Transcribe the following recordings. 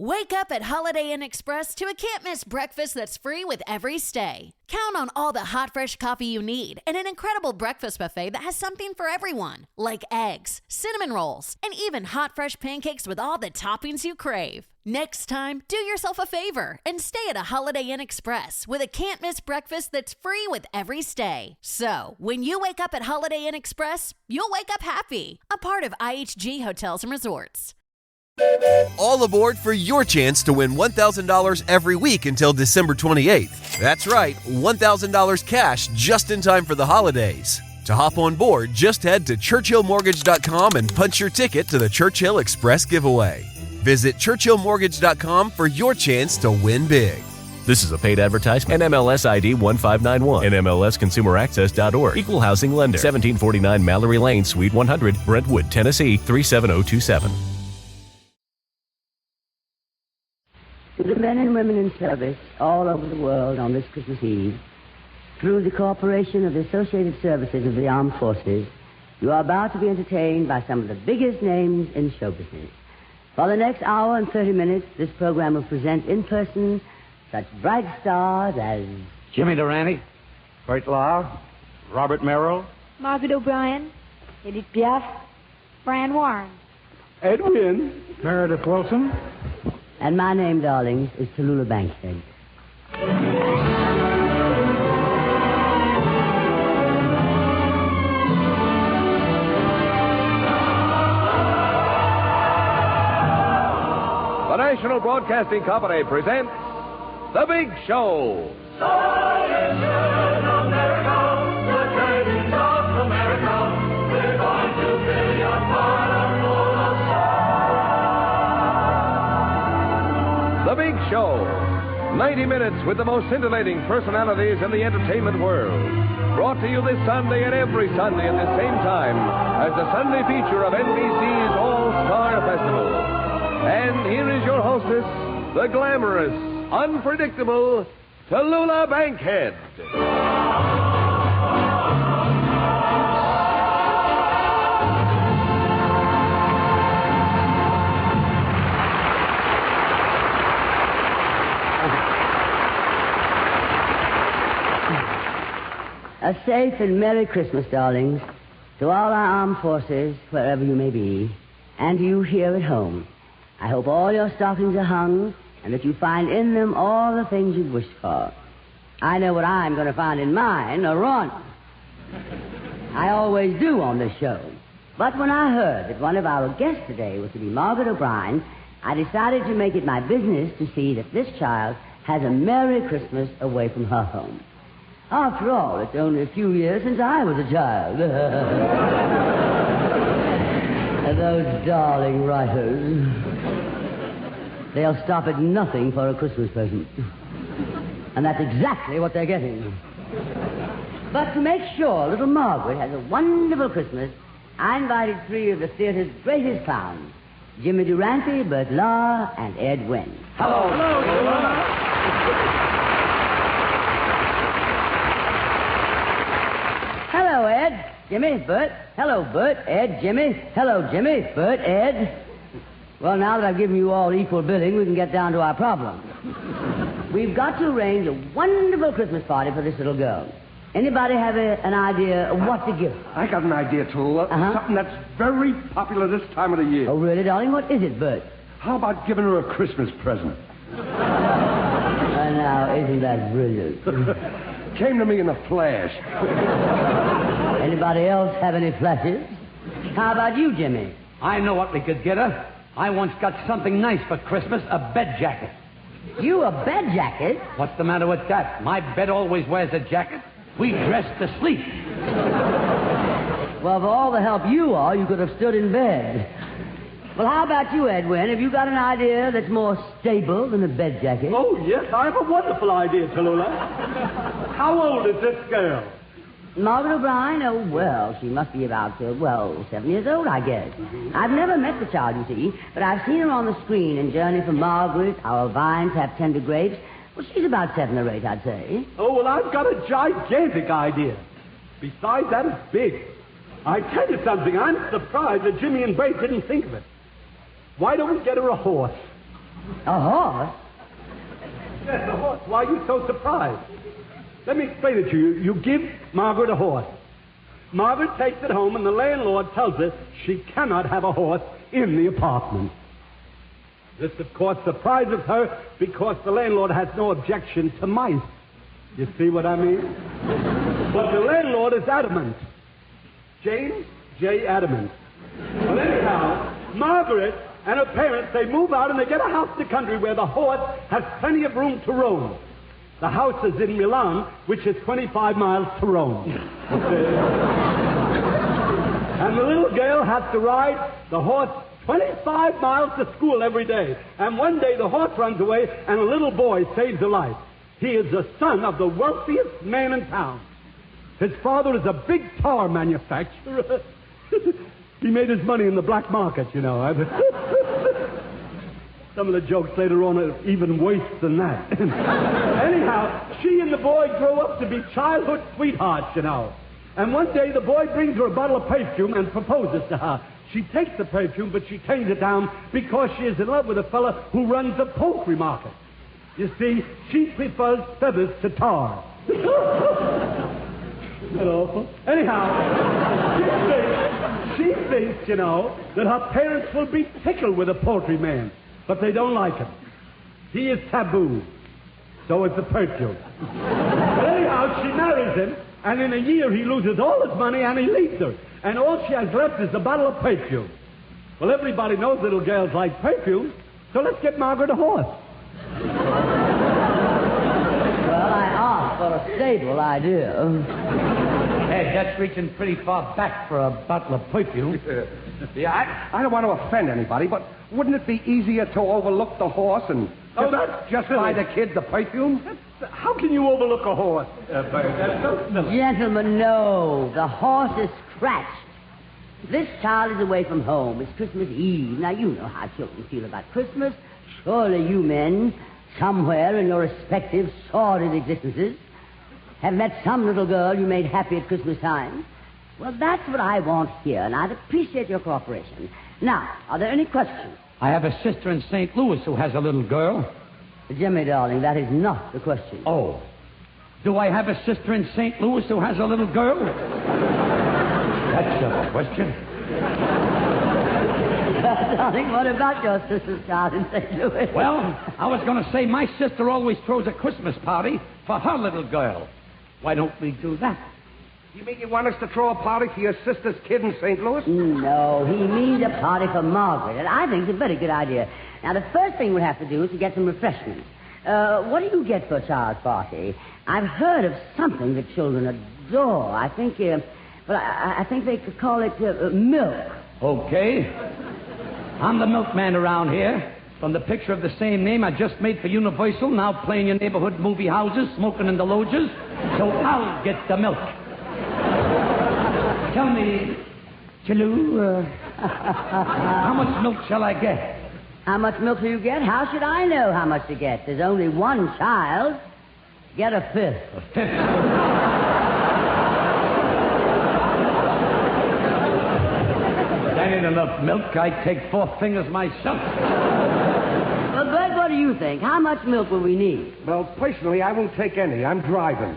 Wake up at Holiday Inn Express to a can't-miss breakfast that's free with every stay. Count on all the hot, fresh coffee you need and an incredible breakfast buffet that has something for everyone, like eggs, cinnamon rolls, and even hot, fresh pancakes with all the toppings you crave. Next time, do yourself a favor and stay at a Holiday Inn Express with a can't-miss breakfast that's free with every stay. So, when you wake up at Holiday Inn Express, you'll wake up happy. A part of IHG Hotels and Resorts. All aboard for your chance to win $1,000 every week until December 28th. That's right, $1,000 cash just in time for the holidays. To hop on board, just head to churchillmortgage.com and punch your ticket to the Churchill Express giveaway. Visit churchillmortgage.com for your chance to win big. This is a paid advertisement. NMLS ID 1591. NMLSConsumerAccess.org. Equal housing lender. 1749 Mallory Lane, Suite 100, Brentwood, Tennessee 37027. To the men and women in service all over the world on this Christmas Eve, through the cooperation of the Associated Services of the Armed Forces, you are about to be entertained by some of the biggest names in show business. For the next hour and 30 minutes, this program will present in person such bright stars as Jimmy Durante, Bert Lahr, Robert Merrill, Margaret O'Brien, Edith Piaf, Fran Warren, Ed Wynn, Meredith Wilson. And my name, darlings, is Tallulah Bankhead. The National Broadcasting Company presents The Big Show. The Big Show. 90 minutes with the most scintillating personalities in the entertainment world. Brought to you this Sunday and every Sunday at the same time as the Sunday feature of NBC's All-Star Festival. And here is your hostess, the glamorous, unpredictable Tallulah Bankhead. A safe and Merry Christmas, darlings, to all our armed forces, wherever you may be, and to you here at home. I hope all your stockings are hung and that you find in them all the things you've wished for. I know what I'm going to find in mine, a run. I always do on this show. But when I heard that one of our guests today was to be Margaret O'Brien, I decided to make it my business to see that this child has a Merry Christmas away from her home. After all, it's only a few years since I was a child. And those darling writers. They'll stop at nothing for a Christmas present. And that's exactly what they're getting. But to make sure little Margaret has a wonderful Christmas, I invited three of the theater's greatest clowns, Jimmy Durante, Bert Lahr, and Ed Wynn. Hello. Hello. Hello, Ed. Jimmy, Bert. Hello, Bert. Ed, Jimmy. Hello, Jimmy. Bert, Ed. Well, now that I've given you all equal billing, we can get down to our problem. We've got to arrange a wonderful Christmas party for this little girl. Anybody have an idea of what to give her? I got an idea, Tallulah. Something that's very popular this time of the year. Oh, really, darling? What is it, Bert? How about giving her a Christmas present? Now, isn't that brilliant? Came to me in a flash. Anybody else have any flashes? How about you, Jimmy? I know what we could get her. I once got something nice for Christmas, a bed jacket. You a bed jacket? What's the matter with that? My bed always wears a jacket. We dress to sleep. Well, for all the help you are, you could have stood in bed. Well, how about you, Edwin? Have you got an idea that's more stable than a bed jacket? Oh, yes, I have a wonderful idea, Tallulah. How old is this girl? Margaret O'Brien? Oh, well, she must be about, 7 years old, I guess. I've never met the child, you see, but I've seen her on the screen in Journey from Margaret, Our Vines Have Tender Grapes. Well, she's about 7 or 8, I'd say. Oh, well, I've got a gigantic idea. Besides, that is big. I tell you something, I'm surprised that Jimmy and Bert didn't think of it. Why don't we get her a horse? A horse? Yes, a horse. Why are you so surprised? Let me explain it to you. You give Margaret a horse. Margaret takes it home, and the landlord tells her she cannot have a horse in the apartment. This, of course, surprises her because the landlord has no objection to mice. You see what I mean? But the landlord is adamant. James J. Adamant. Well, anyhow, Margaret and her parents, they move out and they get a house in the country where the horse has plenty of room to roam. The house is in Milan, which is 25 miles to Rome. And the little girl has to ride the horse 25 miles to school every day. And one day the horse runs away and a little boy saves her life. He is the son of the wealthiest man in town. His father is a big tar manufacturer. He made his money in the black market, you know. Some of the jokes later on are even worse than that. Anyhow, she and the boy grow up to be childhood sweethearts, you know. And one day the boy brings her a bottle of perfume and proposes to her. She takes the perfume, but she turns it down because she is in love with a fella who runs a poultry market. You see, she prefers feathers to tar. Isn't that awful? Anyhow, she thinks, you know, that her parents will be tickled with a poultry man. But they don't like him. He is taboo. So is the perfume. But anyhow, she marries him, and in a year he loses all his money and he leaves her. And all she has left is a bottle of perfume. Well, everybody knows little girls like perfume, so let's get Margaret a horse. Well, I asked for a stable idea. Hey, that's reaching pretty far back for a bottle of perfume. Yeah, I don't want to offend anybody, but wouldn't it be easier to overlook the horse and just buy the kid the perfume? How can you overlook a horse? Gentlemen, no. The horse is scratched. This child is away from home. It's Christmas Eve. Now, you know how children feel about Christmas. Surely you men, somewhere in your respective sordid existences, have met some little girl you made happy at Christmas time. Well, that's what I want here, and I'd appreciate your cooperation. Now, are there any questions? I have a sister in St. Louis who has a little girl. Jimmy, darling, that is not the question. Oh. Do I have a sister in St. Louis who has a little girl? That's a question. Darling, what about your sister's child in St. Louis? Well, I was going to say my sister always throws a Christmas party for her little girl. Why don't we do that? You mean you want us to throw a party for your sister's kid in St. Louis? No, he means a party for Margaret, and I think it's a very good idea. Now, the first thing we'll have to do is to get some refreshments. What do you get for a child's party? I've heard of something that children adore. I think, I think they could call it milk. Okay. I'm the milkman around here. From the picture of the same name I just made for Universal, now playing in neighborhood movie houses, smoking in the lodges. So I'll get the milk. Tell me, Chiloo, how much milk shall I get? How much milk do you get? How should I know how much to get? There's only one child. Get a fifth. A fifth? That ain't enough milk. I'd take 4 fingers myself. Well, Bud, what do you think? How much milk will we need? Well, personally, I won't take any. I'm driving.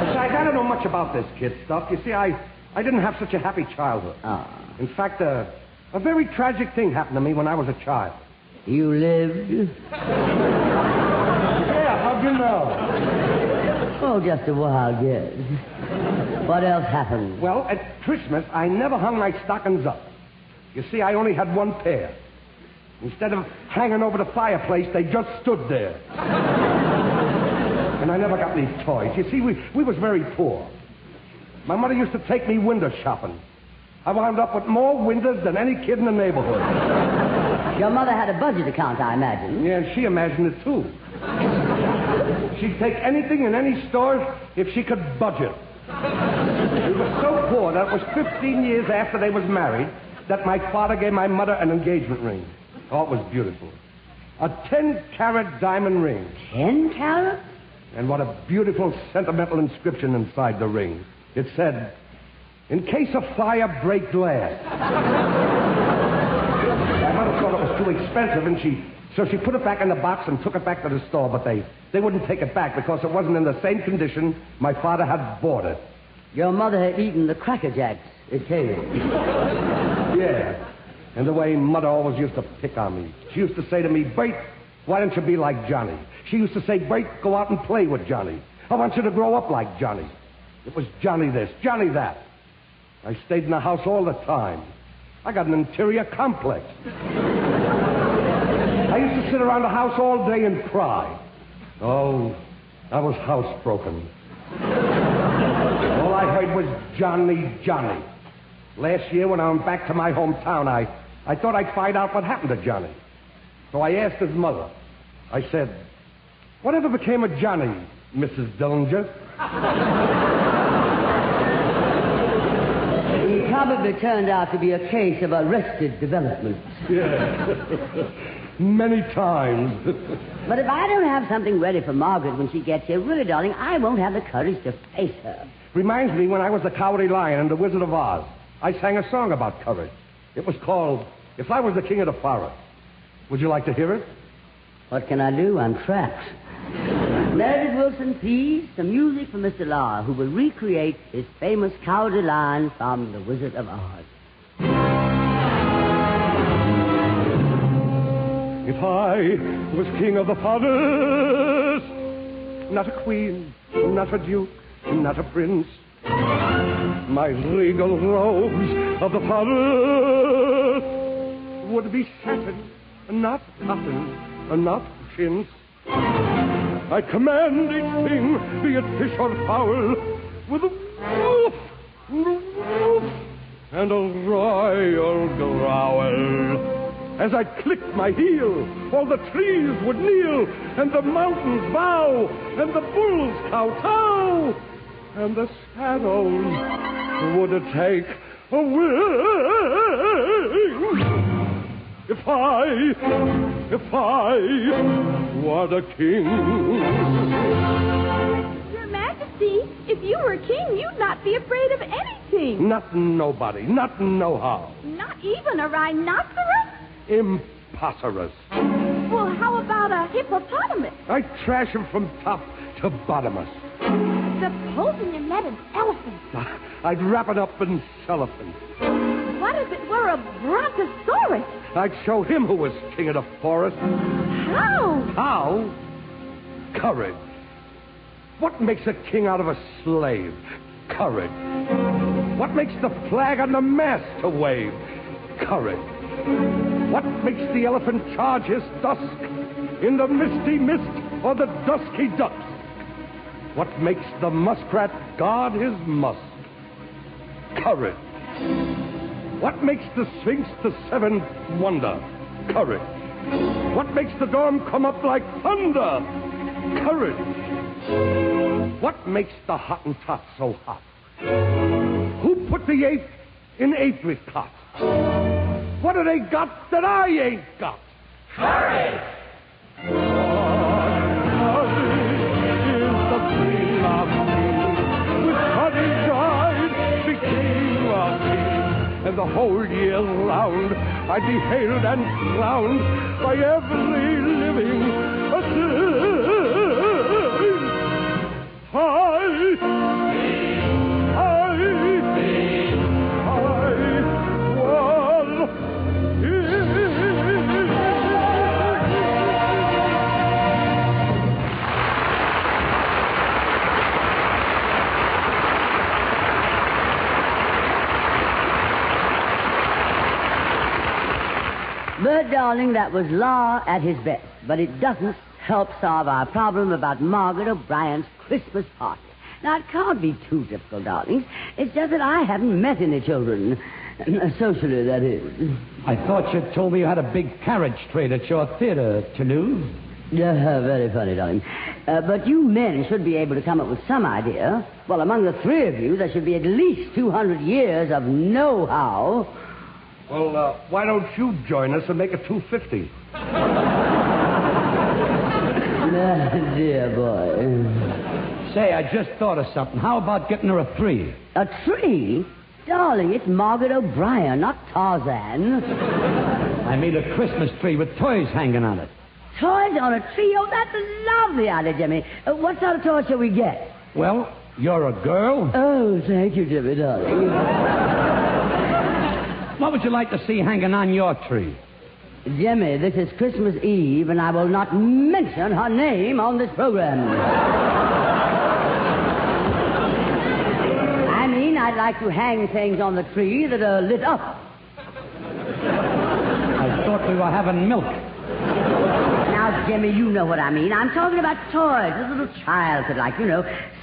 Besides, I don't know much about this kid stuff. You see, I didn't have such a happy childhood. Oh. In fact, a very tragic thing happened to me when I was a child. You lived? Yeah, how'd you know? Oh, just a wild guess. What else happened? Well, at Christmas, I never hung my stockings up. You see, I only had one pair. Instead of hanging over the fireplace, they just stood there. And I never got any toys. You see, we was very poor. My mother used to take me window shopping. I wound up with more windows than any kid in the neighborhood. Your mother had a budget account, I imagine. Yeah, and she imagined it, too. She'd take anything in any stores if she could budget. We were so poor that it was 15 years after they was married that my father gave my mother an engagement ring. Oh, it was beautiful. A 10-carat diamond ring. 10 carats? And what a beautiful sentimental inscription inside the ring. It said, "In case of fire, break glass." My mother thought it was too expensive, and so she put it back in the box and took it back to the store, but they wouldn't take it back because it wasn't in the same condition my father had bought it. Your mother had eaten the Cracker Jacks it came in. Yeah. And the way Mother always used to pick on me. She used to say to me, Bert, why don't you be like Johnny? She used to say, Bert, go out and play with Johnny. I want you to grow up like Johnny. It was Johnny this, Johnny that. I stayed in the house all the time. I got an interior complex. I used to sit around the house all day and cry. Oh, I was housebroken. All I heard was Johnny, Johnny. Last year when I went back to my hometown, I thought I'd find out what happened to Johnny. So I asked his mother. I said, whatever became of Johnny, Mrs. Dillinger? He probably turned out to be a case of arrested development. Yeah. Many times. But if I don't have something ready for Margaret when she gets here, really, darling, I won't have the courage to face her. Reminds me when I was the Cowardly Lion in The Wizard of Oz. I sang a song about courage. It was called If I Was the King of the Forest. Would you like to hear it? What can I do? I'm trapped. Meredith Wilson, please, some music for Mr. Law, who will recreate his famous Cowardly Lion from The Wizard of Oz. If I was king of the forest, not a queen, not a duke, not a prince, my regal robes of the forest would be satin, not cotton, not chintz. I command each thing, be it fish or fowl, with a woof, woof, and a royal growl. As I clicked my heel, all the trees would kneel, and the mountains bow, and the bulls kowtow, and the shadows would take a wing. If I were the king. Your Majesty, if you were king, you'd not be afraid of anything. Not nobody, not no-how. Not even a rhinoceros? Impossible. Well, how about a hippopotamus? I trash him from top to bottomless. Supposing you met an elephant. I'd wrap it up in cellophane. What if it were a brontosaurus? I'd show him who was king of the forest. How? How? Courage. What makes a king out of a slave? Courage. What makes the flag on the mast to wave? Courage. What makes the elephant charge his dusk in the misty mist or the dusky dusk? What makes the muskrat guard his musk? Courage. What makes the Sphinx the seventh wonder? Courage. What makes the dawn come up like thunder? Courage. What makes the Hottentot so hot? Who put the ape in apricot? What do they got that I ain't got? Courage! And the whole year round I'd be hailed and crowned by every living thing. Bert, darling, that was law at his best, but it doesn't help solve our problem about Margaret O'Brien's Christmas party. Now, it can't be too difficult, darlings. It's just that I haven't met any children. Socially, that is. I thought you told me you had a big carriage trade at your theater, Toulouse. Yeah, very funny, darling. But you men should be able to come up with some idea. Well, among the three of you, there should be at least 200 years of know-how. Well, why don't you join us and make it 250? Dear boy. Say, I just thought of something. How about getting her a tree? A tree? Darling, it's Margaret O'Brien, not Tarzan. I made a Christmas tree with toys hanging on it. Toys on a tree? Oh, that's a lovely idea, Jimmy. What sort of toys shall we get? Well, you're a girl. Oh, thank you, Jimmy, darling. What would you like to see hanging on your tree? Jimmy, this is Christmas Eve, and I will not mention her name on this program. I mean, I'd like to hang things on the tree that are lit up. I thought we were having milk. Now, Jimmy, you know what I mean. I'm talking about toys a little child could like,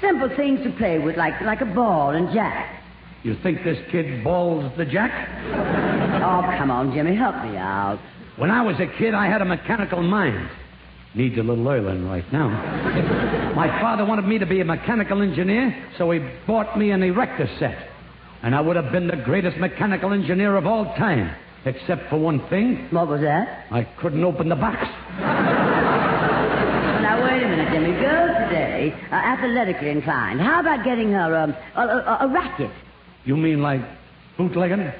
simple things to play with, like a ball and jack. You think this kid balls the jack? Oh, come on, Jimmy, help me out. When I was a kid, I had a mechanical mind. Needs a little oiling right now. My father wanted me to be a mechanical engineer, so he bought me an erector set. And I would have been the greatest mechanical engineer of all time, except for one thing. What was that? I couldn't open the box. Now, wait a minute, Jimmy. Girls today are athletically inclined. How about getting her a racket? You mean like bootlegging?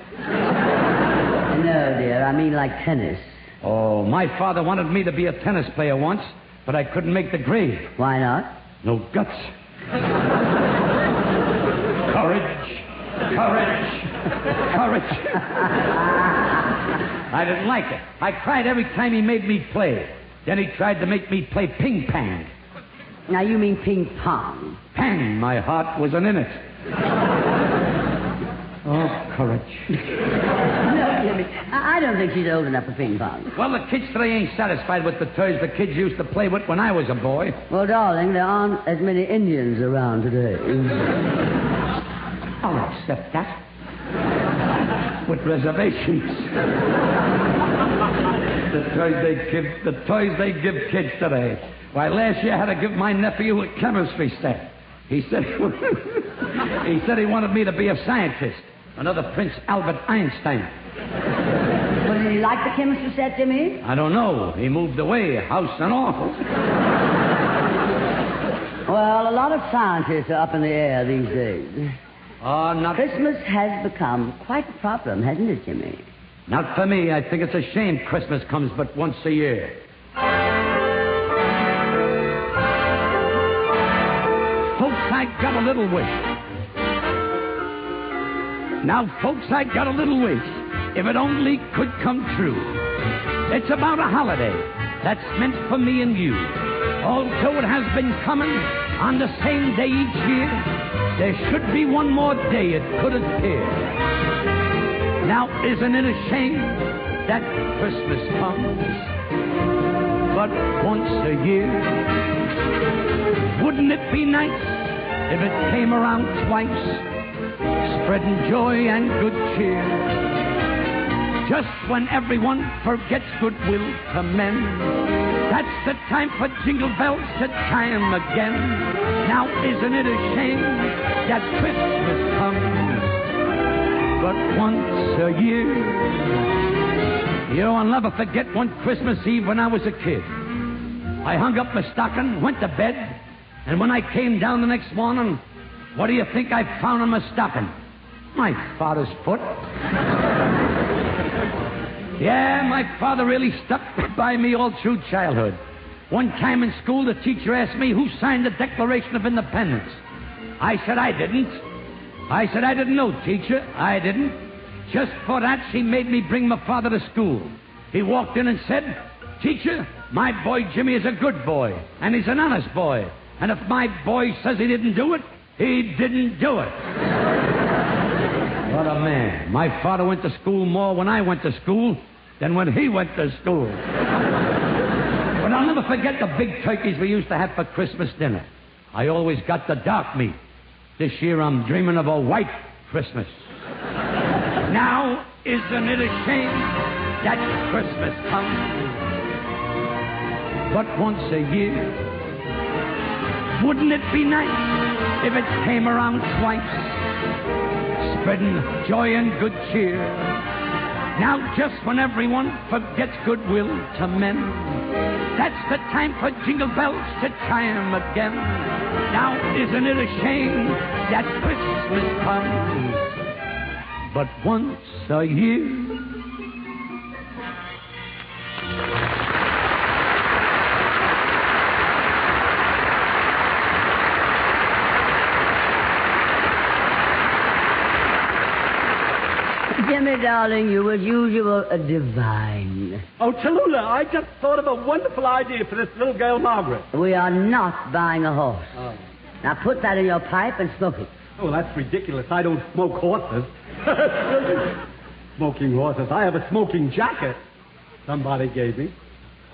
No, dear. I mean like tennis. Oh, my father wanted me to be a tennis player once, but I couldn't make the grade. Why not? No guts. Courage. I didn't like it. I cried every time he made me play. Then he tried to make me play ping-pong. Now, you mean ping-pong. Pang, my heart wasn't in it. Oh, courage. No, Jimmy, I don't think she's old enough for ping-pong. Well, the kids today ain't satisfied with the toys the kids used to play with when I was a boy. Well, darling, there aren't as many Indians around today. I'll accept that. With reservations. The toys they give kids today. Why, last year I had to give my nephew a chemistry set. He said he wanted me to be a scientist. Another Prince Albert Einstein. Well, did he like the chemistry set, Jimmy? I don't know. He moved away, house and all. Well, a lot of scientists are up in the air these days. Oh, not... Christmas has become quite a problem, hasn't it, Jimmy? Not for me. I think it's a shame Christmas comes but once a year. Folks, I got a little wish. Now, folks, I got a little wish. If it only could come true. It's about a holiday that's meant for me and you. Although it has been coming on the same day each year, there should be one more day it could appear. Now, isn't it a shame that Christmas comes but once a year? Wouldn't it be nice if it came around twice, spreading joy and good cheer? Just when everyone forgets goodwill to men, that's the time for jingle bells to chime again. Now, isn't it a shame that Christmas comes but once a year? I'll never forget one Christmas Eve when I was a kid. I hung up my stocking, went to bed, and when I came down the next morning, what do you think I found on my stocking? My father's foot. Yeah, my father really stuck by me all through childhood. One time in school, the teacher asked me who signed the Declaration of Independence. I said I didn't. I said I didn't know, teacher. I didn't. Just for that, she made me bring my father to school. He walked in and said, "Teacher, my boy Jimmy is a good boy, and he's an honest boy. And if my boy says he didn't do it, he didn't do it." What a man. My father went to school more when I went to school than when he went to school. But I'll never forget the big turkeys we used to have for Christmas dinner. I always got the dark meat. This year I'm dreaming of a white Christmas. Now, isn't it a shame that Christmas comes but once a year? Wouldn't it be nice if it came around twice, spreading joy and good cheer? Now, just when everyone forgets goodwill to men, that's the time for jingle bells to chime again. Now, isn't it a shame that Christmas comes but once a year? darling, you as usual divine. Oh, Tallulah, I just thought of a wonderful idea for this little girl, Margaret. We are not buying a horse. Oh. Now put that in your pipe and smoke it. Oh, that's ridiculous. I don't smoke horses. Smoking horses. I have a smoking jacket somebody gave me.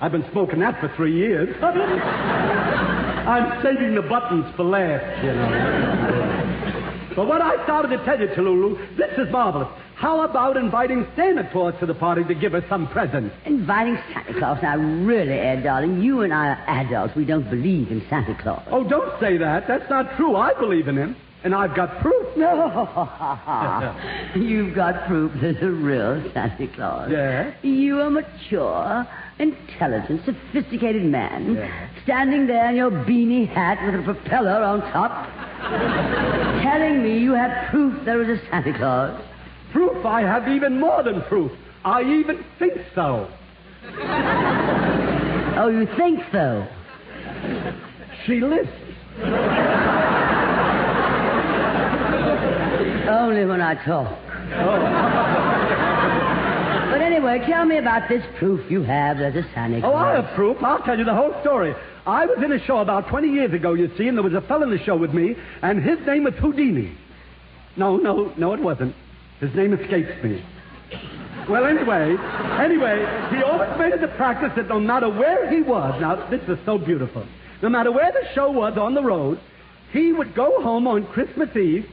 I've been smoking that for 3 years. I'm saving the buttons for last, you know. But what I started to tell you, Tallulah, this is marvelous. How about inviting Santa Claus to the party to give us some presents? Inviting Santa Claus? Now, really, Ed, darling, you and I are adults. We don't believe in Santa Claus. Oh, don't say that. That's not true. I believe in him. And I've got proof. No. You've got proof there's a real Santa Claus. Yeah? You are mature, intelligent, sophisticated man, standing there in your beanie hat with a propeller on top, telling me you have proof there is a Santa Claus. Proof? I have even more than proof. I even think so. Oh, you think so? She lives. Only when I talk. But anyway, tell me about this proof you have there's a Santa Claus. Oh, I have proof. I'll tell you the whole story. I was in a show about 20 years ago, you see, and there was a fellow in the show with me, and his name was Houdini. No, it wasn't. His name escapes me. Well, anyway, he always made it a practice that no matter where he was, now, this is so beautiful, no matter where the show was on the road, he would go home on Christmas Eve,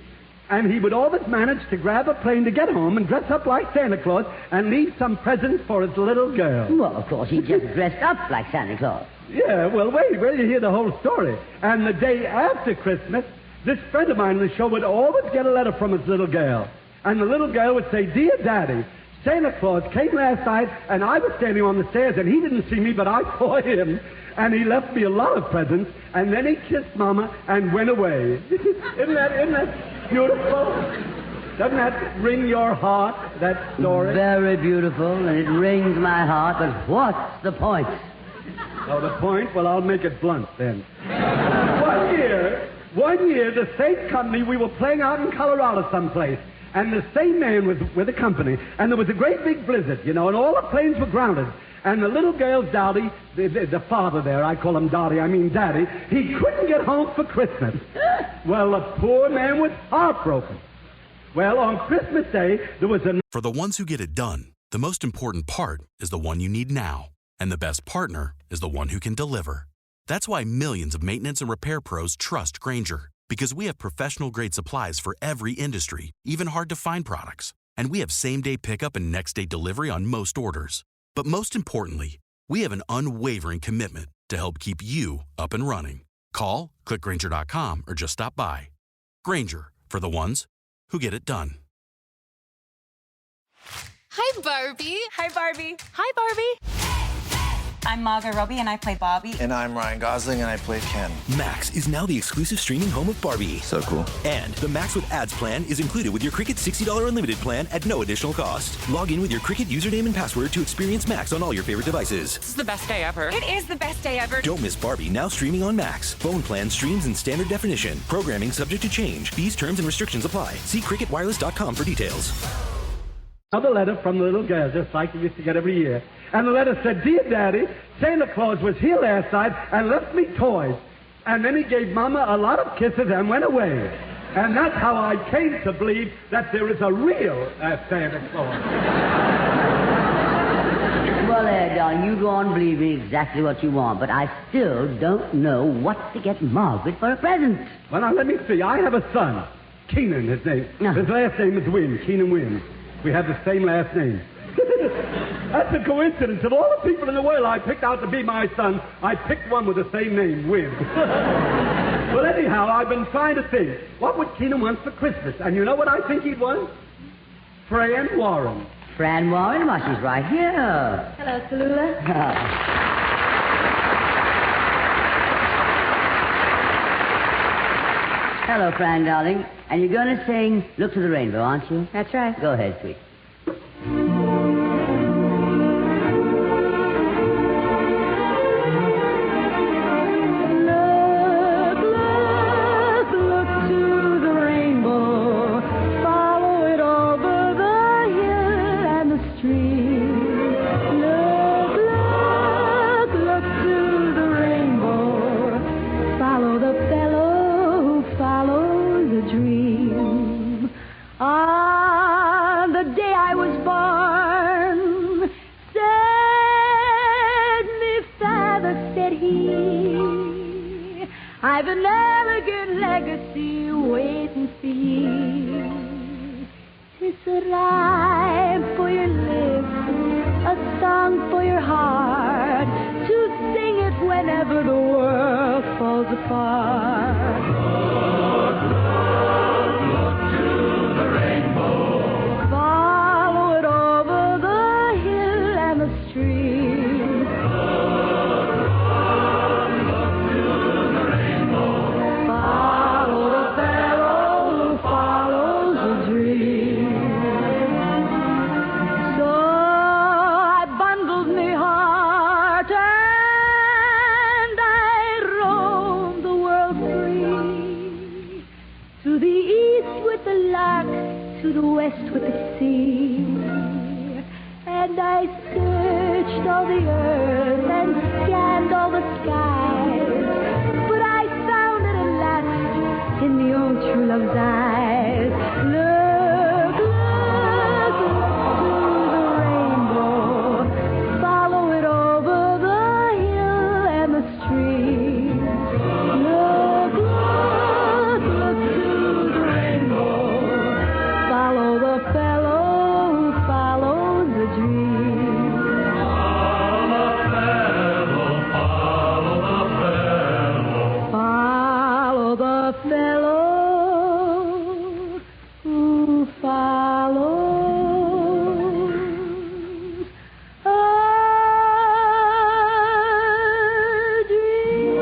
and he would always manage to grab a plane to get home and dress up like Santa Claus and leave some presents for his little girl. Well, of course, he just dressed up like Santa Claus. Yeah, well, wait till you hear the whole story. And the day after Christmas, this friend of mine in the show would always get a letter from his little girl. And the little girl would say, "Dear Daddy, Santa Claus came last night, and I was standing on the stairs, and he didn't see me, but I saw him. And he left me a lot of presents, and then he kissed Mama and went away." Isn't that beautiful? Doesn't that wring your heart, that story? Very beautiful, and it wrings my heart, but what's the point? Oh, the point? Well, I'll make it blunt, then. One year, the same company, we were playing out in Colorado someplace, and the same man was with the company, and there was a great big blizzard, you know, and all the planes were grounded. And the little girl's Dottie, the father there, I call him Dottie, I mean Daddy, he couldn't get home for Christmas. Well, the poor man was heartbroken. Well, on Christmas Day, there was a... For the ones who get it done, the most important part is the one you need now. And the best partner is the one who can deliver. That's why millions of maintenance and repair pros trust Grainger. Because we have professional-grade supplies for every industry, even hard-to-find products. And we have same-day pickup and next-day delivery on most orders. But most importantly, we have an unwavering commitment to help keep you up and running. Call, click Grainger.com, or just stop by. Grainger, for the ones who get it done. Hi, Barbie. Hi, Barbie. Hi, Barbie. I'm Margot Robbie, and I play Barbie. And I'm Ryan Gosling, and I play Ken. Max is now the exclusive streaming home of Barbie. So cool. And the Max with Ads plan is included with your Cricket $60 unlimited plan at no additional cost. Log in with your Cricket username and password to experience Max on all your favorite devices. This is the best day ever. It is the best day ever. Don't miss Barbie, now streaming on Max. Phone plan streams in standard definition. Programming subject to change. Fees, terms, and restrictions apply. See cricketwireless.com for details. Another letter from the little girl, just like we used to get every year. And the letter said, "Dear Daddy, Santa Claus was here last night and left me toys. And then he gave Mama a lot of kisses and went away. And that's how I came to believe that there is a real Santa Claus." Well, there, darling, you go on believing exactly what you want, but I still don't know what to get Margaret for a present. Well, now, let me see. I have a son, Keenan, his name. His last name is Wynn, Keenan Wynn. We have the same last name. That's a coincidence. Of all the people in the world I picked out to be my son, I picked one with the same name, Wynn. Well, anyhow, I've been trying to think, what would Keenan want for Christmas? And you know what I think he'd want? Fran Warren. Fran Warren? Why, she's right here. Hello, Tallulah. Hello, Fran, darling. And you're going to sing Look to the Rainbow, aren't you? That's right. Go ahead, sweet. Look to the rainbow, follow it over the he. I've an elegant legacy waiting for ye. It's a rhyme for your lips, a song for your heart, to sing it whenever the world falls apart. Look to the rainbow. Follow it over the hill and the stream. Look to the rainbow. Follow the fellow who follows a dream. So I bundled me heart and I roamed the world free. To the east with the lark, to the west with the sea. And I searched all the earth and scanned all the skies. But I found it at last in the old true love's eyes. Look, look, look to the rainbow. Follow it over the hill and the stream. Look, look, look to the rainbow. Follow the fellow who follows a dream. Follow the fellow who follows a dream.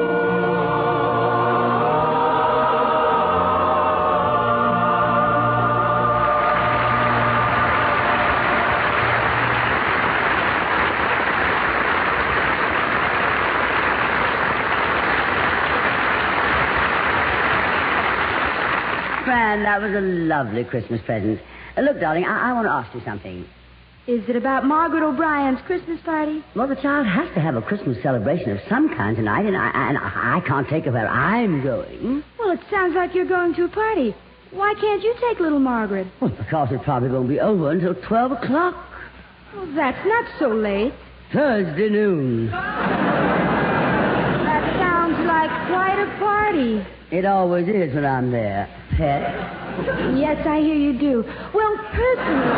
Fran, that was a lovely Christmas present. Look, darling, I want to ask you something. Is it about Margaret O'Brien's Christmas party? Well, the child has to have a Christmas celebration of some kind tonight, and I can't take her where I'm going. Well, it sounds like you're going to a party. Why can't you take little Margaret? Well, because it probably won't be over until 12 o'clock. Well, that's not so late. Thursday noon. That sounds like quite a party. It always is when I'm there, pet. Yes, I hear you do. Well, personally,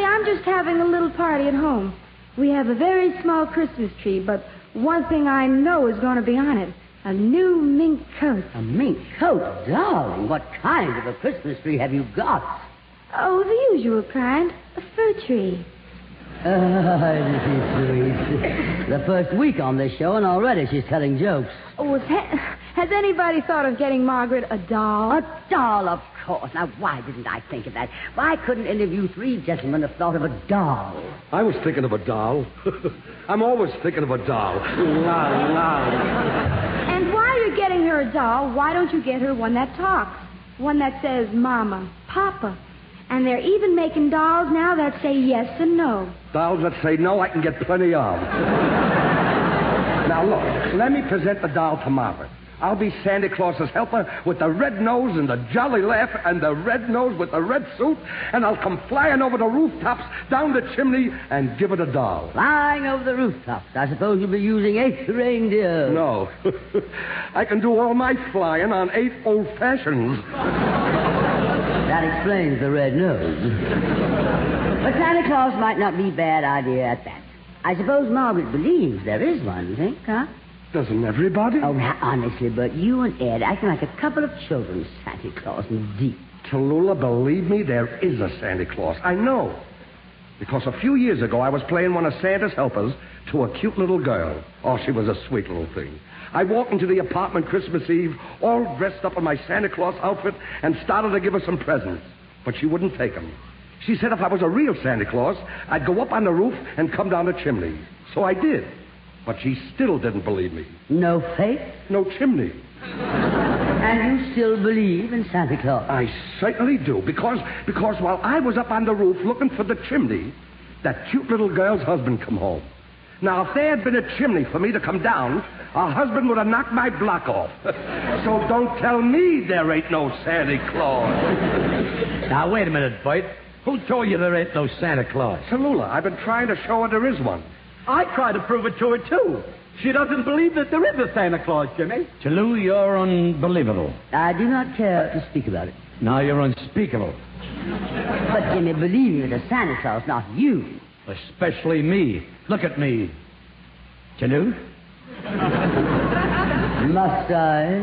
I'm just having a little party at home. We have a very small Christmas tree, but one thing I know is going to be on it. A new mink coat. A mink coat? Darling, what kind of a Christmas tree have you got? Oh, the usual kind. A fir tree. This is sweet. The first week on this show, and already she's telling jokes. Oh, has anybody thought of getting Margaret a doll? A doll, of course. Now, why didn't I think of that? Why couldn't any of you three gentlemen have thought of a doll? I was thinking of a doll. I'm always thinking of a doll. And while you're getting her a doll, why don't you get her one that talks? One that says Mama, Papa. And they're even making dolls now that say yes and no. Dolls that say no, I can get plenty of. Now, look, let me present the doll to Margaret. I'll be Santa Claus's helper with the red nose and the jolly laugh and the red nose with the red suit, and I'll come flying over the rooftops, down the chimney, and give it a doll. Flying over the rooftops? I suppose you'll be using 8 reindeer. No. I can do all my flying on 8 old-fashions. That explains the red nose. But Santa Claus might not be a bad idea at that. I suppose Margaret believes there is one, you think, huh? Doesn't everybody? Oh, now, honestly, Bert, you and Ed acting like a couple of children, Santa Claus indeed. Tallulah, believe me, there is a Santa Claus. I know. Because a few years ago, I was playing one of Santa's helpers to a cute little girl. Oh, she was a sweet little thing. I walked into the apartment Christmas Eve, all dressed up in my Santa Claus outfit, and started to give her some presents. But she wouldn't take them. She said if I was a real Santa Claus, I'd go up on the roof and come down the chimney. So I did. But she still didn't believe me. No faith? No chimney. And you still believe in Santa Claus? I certainly do. Because while I was up on the roof looking for the chimney, that cute little girl's husband come home. Now, if there had been a chimney for me to come down, her husband would have knocked my block off. So don't tell me there ain't no Santa Claus. Now, wait a minute, Bert. Who told you there ain't no Santa Claus? Tallulah, I've been trying to show her there is one. I try to prove it to her, too. She doesn't believe that there is a Santa Claus, Jimmy. Lou, you're unbelievable. I do not care to speak about it. Now you're unspeakable. But, Jimmy, believe me, the Santa Claus, not you. Especially me. Look at me. Lou? Must I?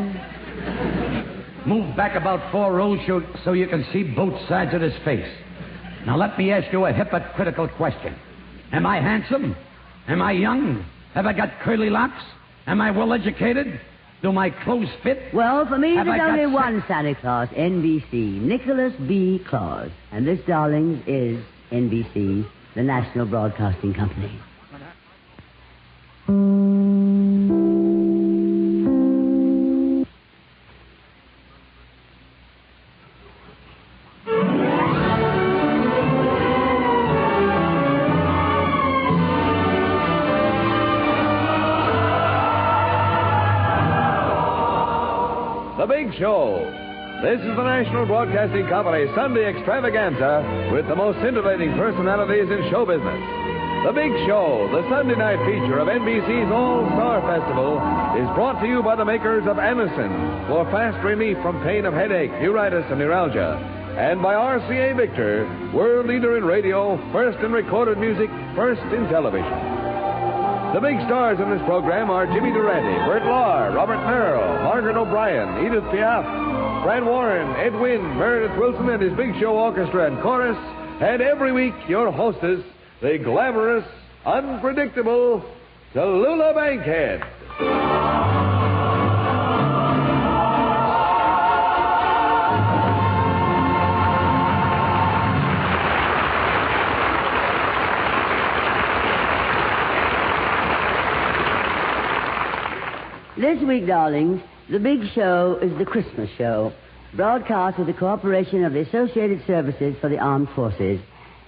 Move back about 4 rows so you can see both sides of his face. Now let me ask you a hypocritical question. Am I handsome? Am I young? Have I got curly locks? Am I well educated? Do my clothes fit? Well, for me, Have there's I got only sex? one Santa Claus, NBC, Nicholas B. Claus. And this, darlings, is NBC, the National Broadcasting Company. The Big Show. This is the National Broadcasting Company Sunday extravaganza with the most scintillating personalities in show business. The Big Show, the Sunday night feature of NBC's All-Star Festival, is brought to you by the makers of Anacin for fast relief from pain of headache, neuritis, and neuralgia, and by RCA Victor, world leader in radio, first in recorded music, first in television. The big stars in this program are Jimmy Durante, Bert Lahr, Robert Merrill, Margaret O'Brien, Edith Piaf, Fran Warren, Ed Wynn, Meredith Wilson, and his Big Show Orchestra and Chorus, and every week your hostess, the glamorous, unpredictable Tallulah Bankhead. This week, darlings, the Big Show is the Christmas show, broadcast with the cooperation of the Associated Services for the Armed Forces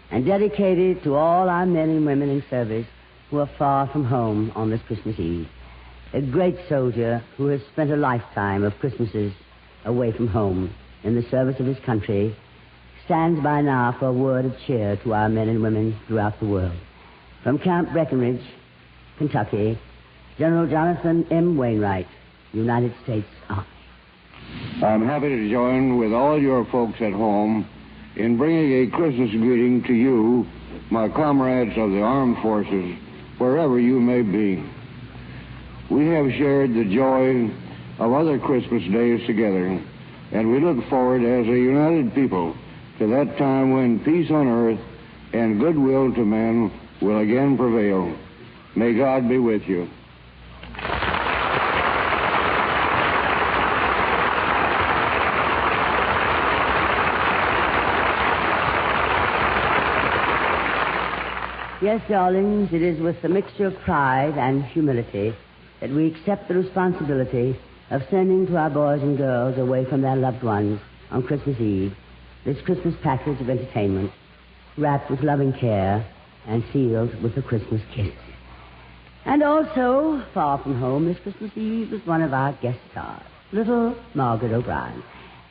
and dedicated to all our men and women in service who are far from home on this Christmas Eve. A great soldier who has spent a lifetime of Christmases away from home in the service of his country stands by now for a word of cheer to our men and women throughout the world. From Camp Breckenridge, Kentucky, General Jonathan M. Wainwright, United States Army. I'm happy to join with all your folks at home in bringing a Christmas greeting to you, my comrades of the armed forces, wherever you may be. We have shared the joy of other Christmas days together, and we look forward as a united people to that time when peace on earth and goodwill to men will again prevail. May God be with you. Yes, darlings, it is with a mixture of pride and humility that we accept the responsibility of sending to our boys and girls away from their loved ones on Christmas Eve this Christmas package of entertainment, wrapped with loving care and sealed with a Christmas kiss. And also, far from home this Christmas Eve is one of our guest stars, little Margaret O'Brien.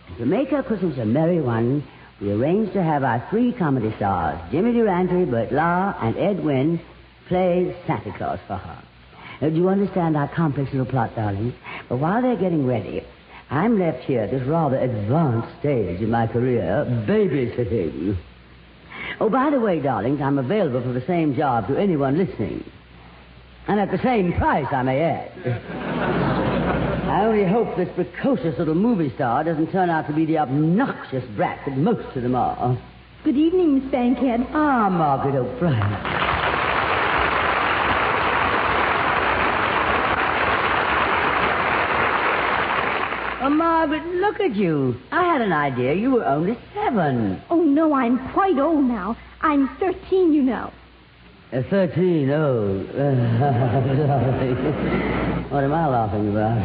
And to make her Christmas a merry one, we arranged to have our 3 comedy stars, Jimmy Durante, Bert Lahr, and Ed Wynn, play Santa Claus for her. Do you understand our complex little plot, darlings? But while they're getting ready, I'm left here at this rather advanced stage in my career, babysitting. Oh, by the way, darlings, I'm available for the same job to anyone listening. And at the same price, I may add. I only hope this precocious little movie star doesn't turn out to be the obnoxious brat that most of them are. Good evening, Miss Bankhead. Ah, Margaret O'Brien. Oh, Margaret, look at you. I had an idea you were only 7. Oh, no, I'm quite old now. I'm 13, you know. 13, oh. What am I laughing about?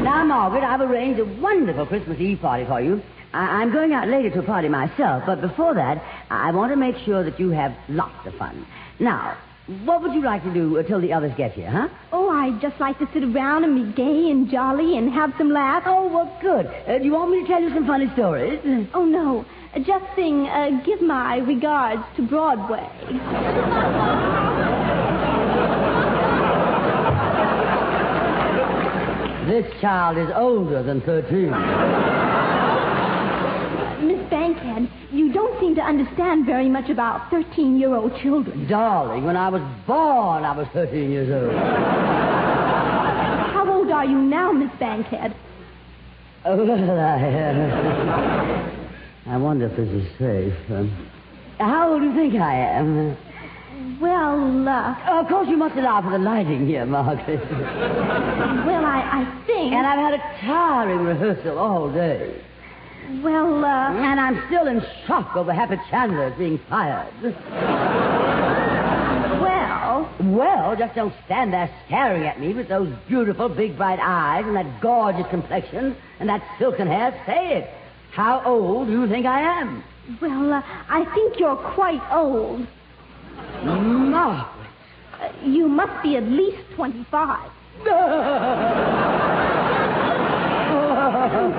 Now, Margaret, I've arranged a wonderful Christmas Eve party for you. I'm going out later to a party myself, but before that, I want to make sure that you have lots of fun. Now, what would you like to do till the others get here, huh? Oh, I'd just like to sit around and be gay and jolly and have some laughs. Oh, well, good. Do you want me to tell you some funny stories? Oh, no. Just sing Give My Regards to Broadway. This child is older than 13. Miss Bankhead, you don't seem to understand very much about 13-year-old children. Darling, when I was born, I was 13 years old. How old are you now, Miss Bankhead? Oh, well, I wonder if this is safe. How old do you think I am? Well, of course you must allow for the lighting here, Margaret. Well, I think... And I've had a tiring rehearsal all day. Well, And I'm still in shock over Happy Chandler's being fired. Well, just don't stand there staring at me with those beautiful big bright eyes and that gorgeous complexion and that silken hair. Say it. How old do you think I am? Well, I think you're quite old. Margaret. You must be at least 25.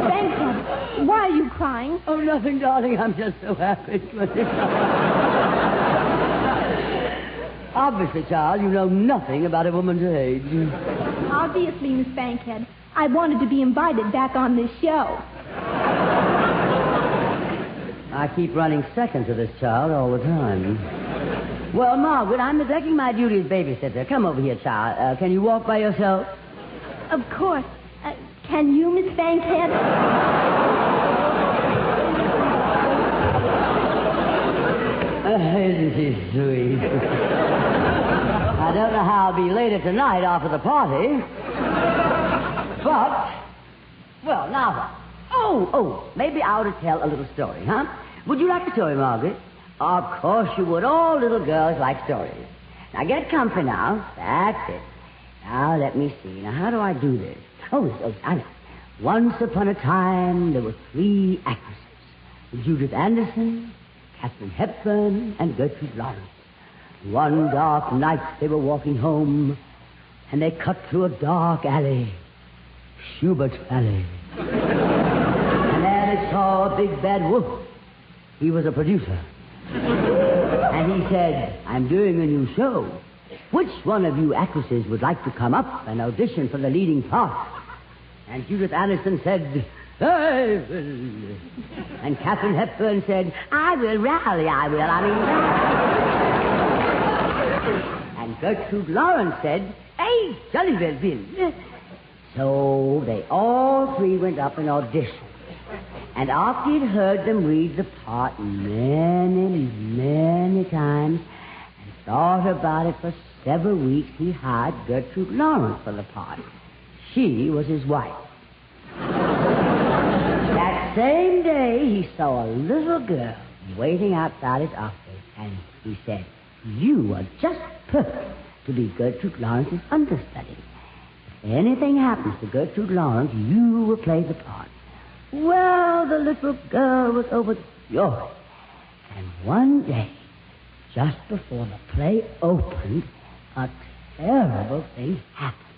Bankhead, why are you crying? Oh, nothing, darling. I'm just so happy. Obviously, child, you know nothing about a woman's age. Obviously, Miss Bankhead. I wanted to be invited back on this show. I keep running second to this child all the time. Well, Margaret, I'm neglecting my duty as babysitter. Come over here, child. Can you walk by yourself? Of course. Can you, Miss Bankhead? Isn't she sweet? I don't know how I'll be later tonight after the party. But, well, now what? Oh, maybe I ought to tell a little story, huh? Would you like a story, Margaret? Of course you would. All little girls like stories. Now, get comfy now. That's it. Now, let me see. Now, how do I do this? Oh, I know. Once upon a time, there were 3 actresses. Judith Anderson, Katharine Hepburn, and Gertrude Lawrence. One dark night, they were walking home, and they cut through a dark alley. Schubert's Alley. And there they saw a big bad wolf. He was a producer. And he said, I'm doing a new show. Which one of you actresses would like to come up and audition for the leading part? And Judith Anderson said, I will. And Katharine Hepburn said, I will, Rally, I will. And Gertrude Lawrence said, hey, jolly well, Bill. So they all 3 went up and auditioned. And after he'd heard them read the part many, many times and thought about it for several weeks, he hired Gertrude Lawrence for the part. She was his wife. That same day, he saw a little girl waiting outside his office, and he said, you are just perfect to be Gertrude Lawrence's understudy. If anything happens to Gertrude Lawrence, you will play the part. Well, the little girl was overjoyed. And one day, just before the play opened, a terrible thing happened.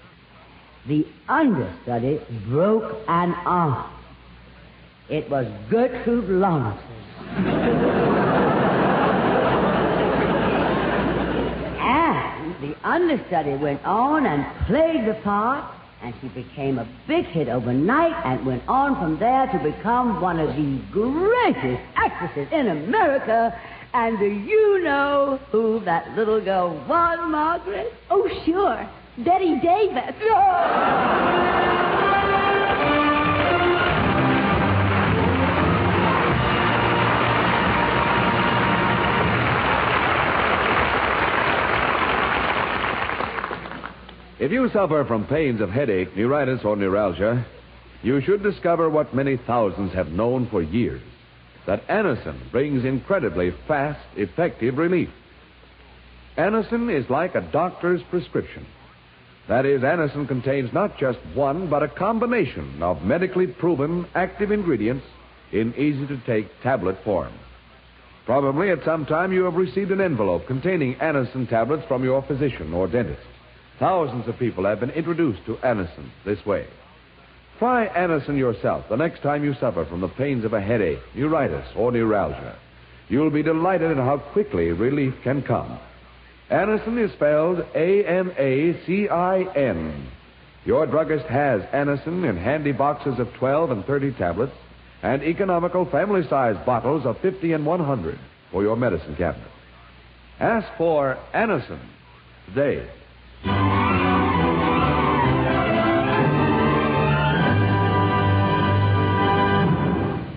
The understudy broke an arm. It was Gertrude Lawrence's. And the understudy went on and played the part, and she became a big hit overnight and went on from there to become one of the greatest actresses in America. And do you know who that little girl was, Margaret? Oh, sure. Betty Davis. If you suffer from pains of headache, neuritis, or neuralgia, you should discover what many thousands have known for years, that Anacin brings incredibly fast, effective relief. Anacin is like a doctor's prescription. That is, Anacin contains not just one, but a combination of medically proven active ingredients in easy-to-take tablet form. Probably at some time you have received an envelope containing Anacin tablets from your physician or dentist. Thousands of people have been introduced to Anacin this way. Try Anacin yourself the next time you suffer from the pains of a headache, neuritis, or neuralgia. You'll be delighted at how quickly relief can come. Anacin is spelled A-N-A-C-I-N. Your druggist has Anacin in handy boxes of 12 and 30 tablets and economical family-sized bottles of 50 and 100 for your medicine cabinet. Ask for Anacin today.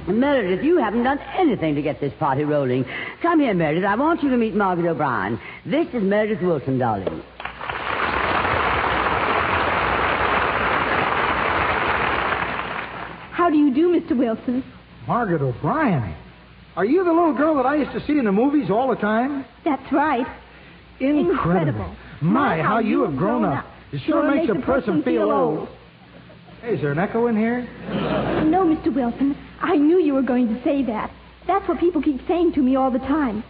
Meredith, you haven't done anything to get this party rolling. Come here, Meredith. I want you to meet Margaret O'Brien. This is Meredith Wilson, darling. How do you do, Mr. Wilson? Margaret O'Brien. Are you the little girl that I used to see in the movies all the time? That's right. Incredible. My, how you have grown up. It sure makes a person feel old. Hey, is there an echo in here? No, Mr. Wilson. I knew you were going to say that. That's what people keep saying to me all the time.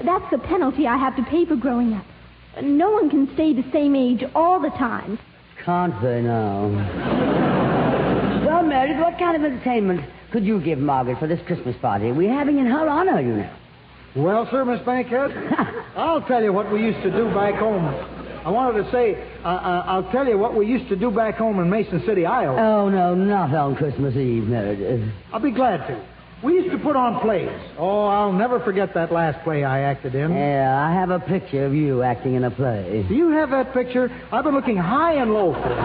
That's the penalty I have to pay for growing up. No one can stay the same age all the time. Can't they now? Well, Meredith, what kind of entertainment could you give Margaret for this Christmas party? We're having in her honor, you know. Well, sir, Miss Bankhead, I'll tell you what we used to do back home. I wanted to say, I'll tell you what we used to do back home in Mason City, Iowa. Oh, no, not on Christmas Eve, Meredith. I'll be glad to. We used to put on plays. Oh, I'll never forget that last play I acted in. Yeah, I have a picture of you acting in a play. Do you have that picture? I've been looking high and low for it.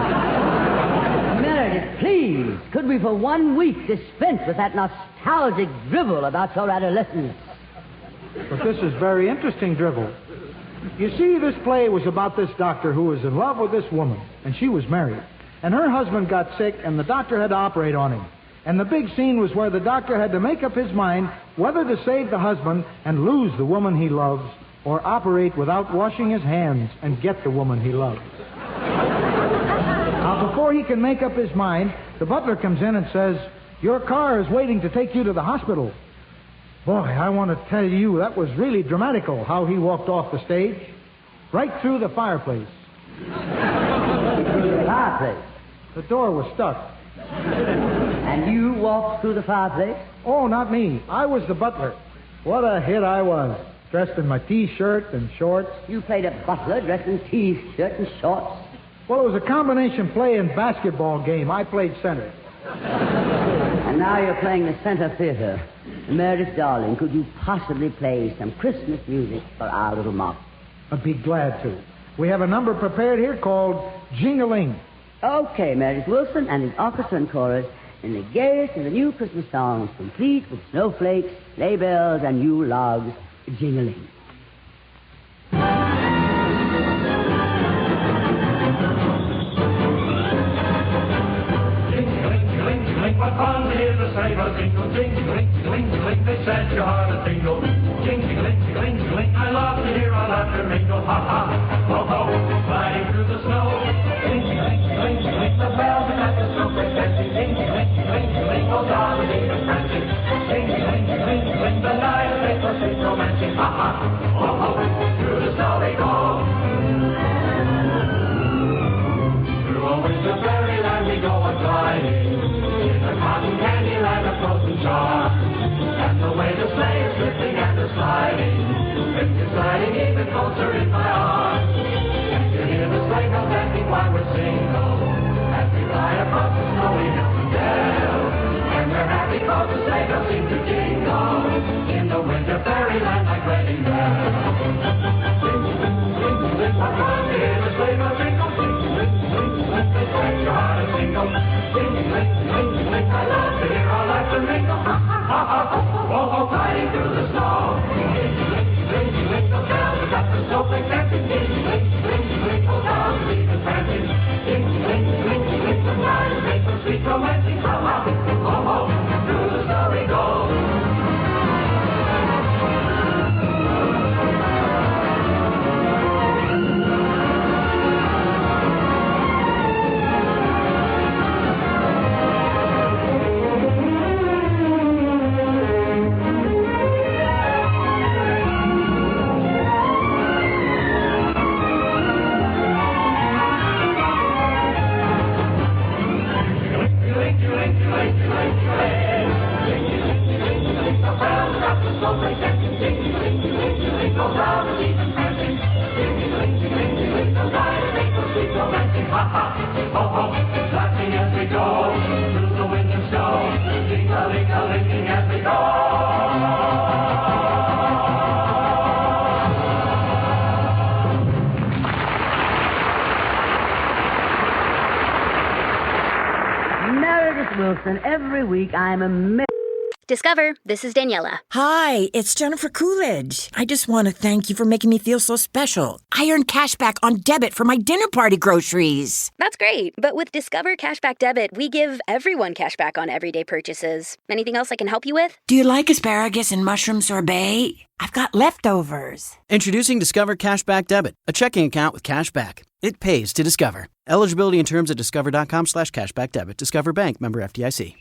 Meredith, please, could we for 1 week dispense with that nostalgic drivel about your adolescence? But this is very interesting drivel. You see, this play was about this doctor who was in love with this woman, and she was married. And her husband got sick, and the doctor had to operate on him. And the big scene was where the doctor had to make up his mind whether to save the husband and lose the woman he loves, or operate without washing his hands and get the woman he loves. Now, before he can make up his mind, the butler comes in and says, "Your car is waiting to take you to the hospital." Boy, I want to tell you, that was really dramatical, how he walked off the stage. Right through the fireplace. Through the fireplace? The door was stuck. And you walked through the fireplace? Oh, not me. I was the butler. What a hit I was. Dressed in my T-shirt and shorts. You played a butler dressed in T-shirt and shorts? Well, it was a combination play and basketball game. I played center. And now you're playing the center theater. Meredith, darling, could you possibly play some Christmas music for our little Mark? I'd be glad to. We have a number prepared here called Jing-a-Ling. Okay, Meredith Wilson and the orchestra and chorus in the gayest of the new Christmas songs, complete with snowflakes, sleigh bells, and Yule logs. Jing-a-ling. What fun to hear the sleigh bells jingle, jing-a-ling, jing-a-ling, they set your heart a tingle. Jing-a-ling, jing-a-ling, I love to hear all laughter mingle. Ha ha, ho ho, gliding through the snow. Jing-a-ling, jing-a-ling, the bells are at the snowflake dancing. Jing-a-ling, jing-a-ling, oh darling, even prancing. Jing-a-ling, jing-a-ling, the night is made for sweet romancing. Ha ha, ho ho, through the snow we go. Through a winter fairyland we go a-gliding. Cotton candy land of frozen charm. And the way the sleigh is slipping and a sliding, brings you sliding even closer in my arms. And you hear the sleigh bells dancing while we're single, as we ride across the snowy hills and dales. And we're happy cause the sleigh bells seem to jingle in the winter fairyland like wedding bells. Jingle, jingle, what fun to hear the sleigh bells jingle. Jingle, jingle, they set your heart a tingle. Jingle, jingle, I love to hear our laughter mingle. Ha ha ha, oh oh, gliding through the snow. Jing-a-ling, the bells are at the snowflake dancing. Jing-a-ling, oh darling, even prancing. Jing-a-ling, the night is made for sweet romancing. Ha ha, oh oh, through the snow we go. twinkle, light a twinkle, sweet romancing, ha ha, ho ho, laughing as we go through the wind and snow, ding-a-ling-a-linking as we go. Meredith Wilson, every week I'm a Discover, this is Daniela. Hi, it's Jennifer Coolidge. I just want to thank you for making me feel so special. I earned cash back on debit for my dinner party groceries. That's great, but with Discover Cashback Debit, we give everyone cash back on everyday purchases. Anything else I can help you with? Do you like asparagus and mushroom sorbet? I've got leftovers. Introducing Discover Cashback Debit, a checking account with cash back. It pays to Discover. Eligibility and terms at discover.com/cashbackdebit. Discover Bank, member FDIC.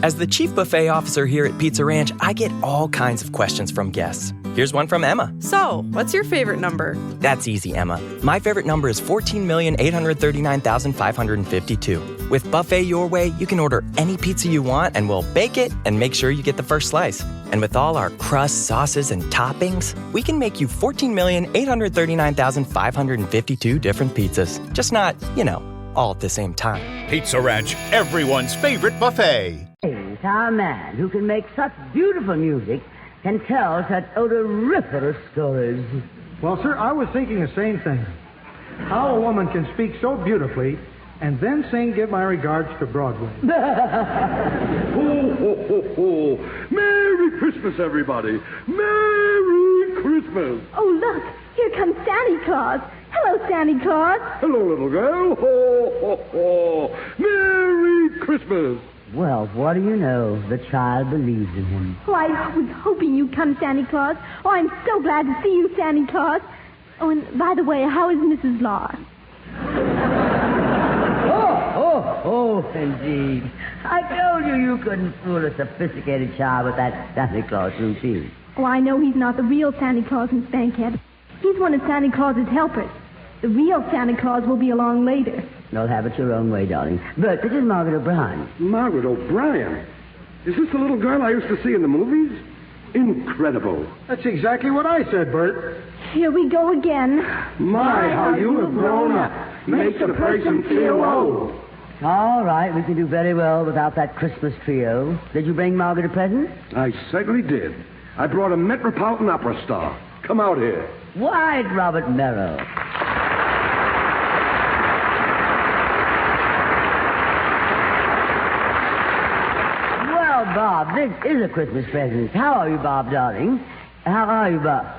As the chief buffet officer here at Pizza Ranch, I get all kinds of questions from guests. Here's one from Emma. So, what's your favorite number? That's easy, Emma. My favorite number is 14,839,552. With Buffet Your Way, you can order any pizza you want and we'll bake it and make sure you get the first slice. And with all our crusts, sauces, and toppings, we can make you 14,839,552 different pizzas. Just not, all at the same time. Pizza Ranch, everyone's favorite buffet. Our man who can make such beautiful music can tell such odoriferous stories. Well, sir, I was thinking the same thing. How a woman can speak so beautifully and then sing Give My Regards to Broadway. Ho, ho, ho, ho. Merry Christmas, everybody. Merry Christmas. Oh, look, here comes Santa Claus. Hello, Santa Claus. Hello, little girl. Ho, ho, ho. Merry Christmas. Well, what do you know? The child believes in him. Oh, I was hoping you'd come, Santa Claus. Oh, I'm so glad to see you, Santa Claus. Oh, and by the way, how is Mrs. Law? Oh, indeed. I told you couldn't fool a sophisticated child with that Santa Claus routine. Oh, I know he's not the real Santa Claus, Miss Bankhead. He's one of Santa Claus's helpers. The real Santa Claus will be along later. You'll have it your own way, darling. But this is Margaret O'Brien. Margaret O'Brien? Is this the little girl I used to see in the movies? Incredible. That's exactly what I said, Bert. Here we go again. My, how you have grown up. Makes a person feel old. All right, we can do very well without that Christmas trio. Did you bring Margaret a present? I certainly did. I brought a Metropolitan Opera star. Come out here. Why, Robert Merrill. Well, Bob, this is a Christmas present. How are you, Bob, darling? How are you, Bob?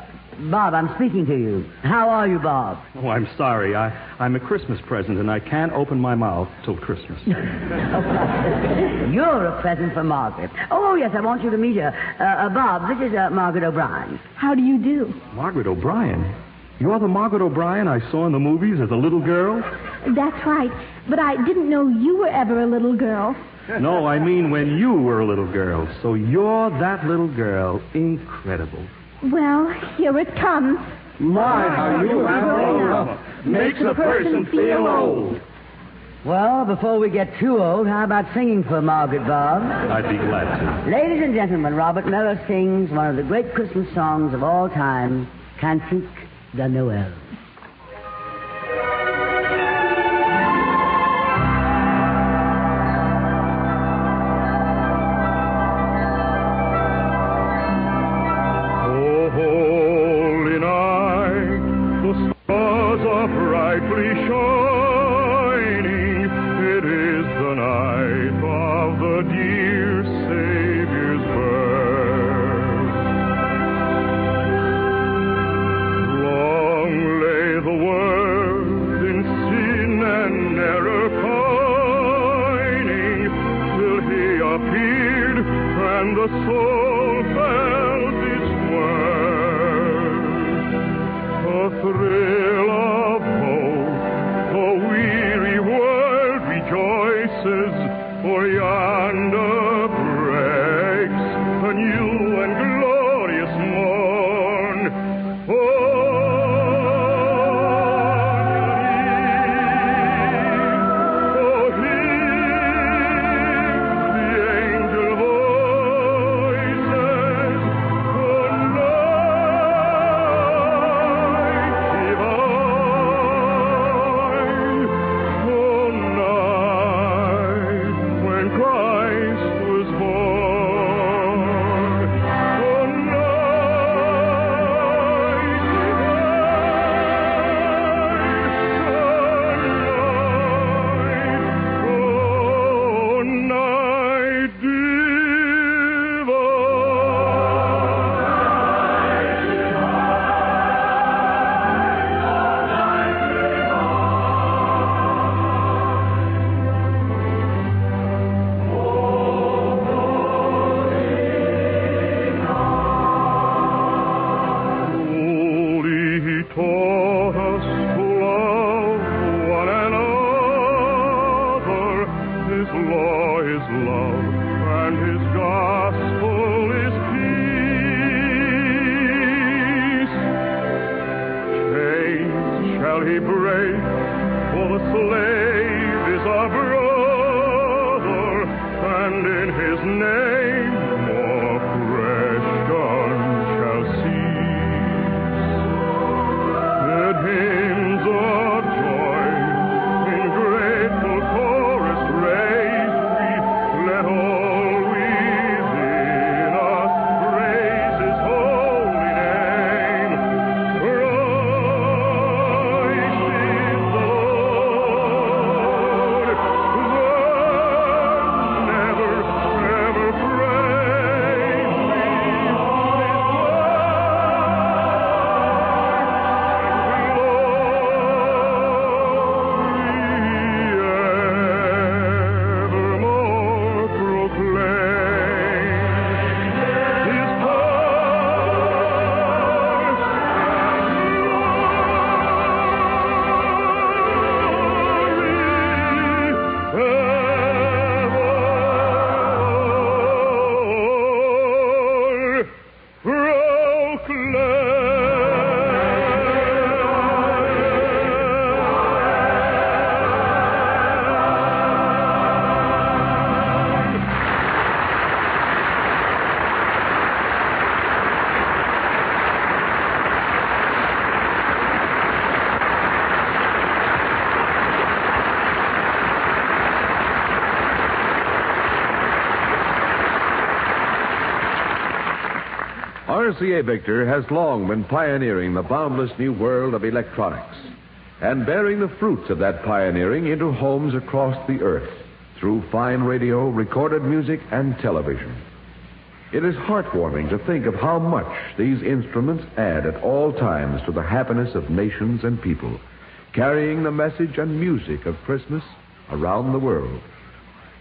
Bob, I'm speaking to you. How are you, Bob? Oh, I'm sorry. I'm a Christmas present, and I can't open my mouth till Christmas. You're a present for Margaret. Oh, yes, I want you to meet her. Bob, this is Margaret O'Brien. How do you do? Margaret O'Brien? You're the Margaret O'Brien I saw in the movies as a little girl? That's right, but I didn't know you were ever a little girl. No, I mean when you were a little girl. So you're that little girl. Incredible. Well, here it comes. My, how you have grown up. Makes a person feel old. Well, before we get too old, how about singing for Margaret, Bob? I'd be glad to. Ladies and gentlemen, Robert Mellor sings one of the great Christmas songs of all time, Cantique de Noël. Give shall he break, for the slave is our brother, and in his name more fresh gun shall cease. The hymns of joy in grateful chorus raise we, let all within us praise his holy name. Christ is the Lord, never, ever praise we evermore proclaim his RCA Victor has long been pioneering the boundless new world of electronics and bearing the fruits of that pioneering into homes across the earth through fine radio, recorded music, and television. It is heartwarming to think of how much these instruments add at all times to the happiness of nations and people, carrying the message and music of Christmas around the world.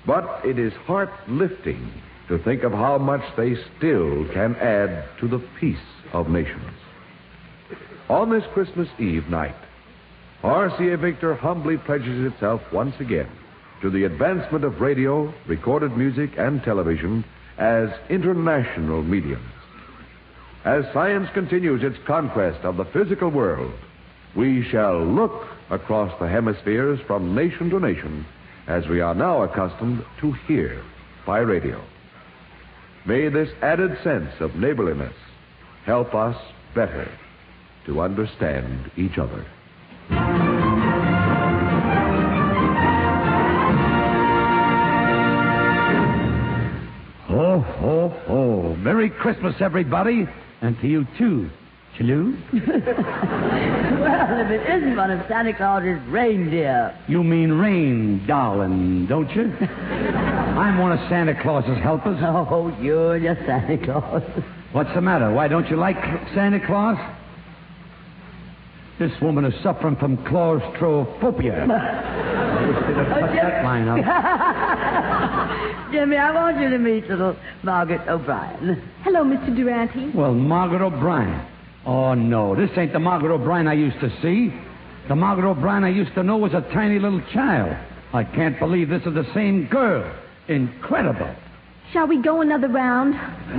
But it is heart-lifting to think of how much they still can add to the peace of nations. On this Christmas Eve night, RCA Victor humbly pledges itself once again to the advancement of radio, recorded music, and television as international mediums. As science continues its conquest of the physical world, we shall look across the hemispheres from nation to nation as we are now accustomed to hear by radio. May this added sense of neighborliness help us better to understand each other. Ho, ho, ho. Merry Christmas, everybody. And to you, too. Chaloo? Well, if it isn't one of Santa Claus's reindeer. You mean rain, darling, don't you? I'm one of Santa Claus's helpers. Oh, you're just Santa Claus. What's the matter? Why don't you like Santa Claus? This woman is suffering from claustrophobia. I wish they'd have cut that line out. Jimmy, I want you to meet little Margaret O'Brien. Hello, Mr. Durante. Well, Margaret O'Brien. Oh, no, this ain't the Margaret O'Brien I used to see. The Margaret O'Brien I used to know was a tiny little child. I can't believe this is the same girl. Incredible. Shall we go another round?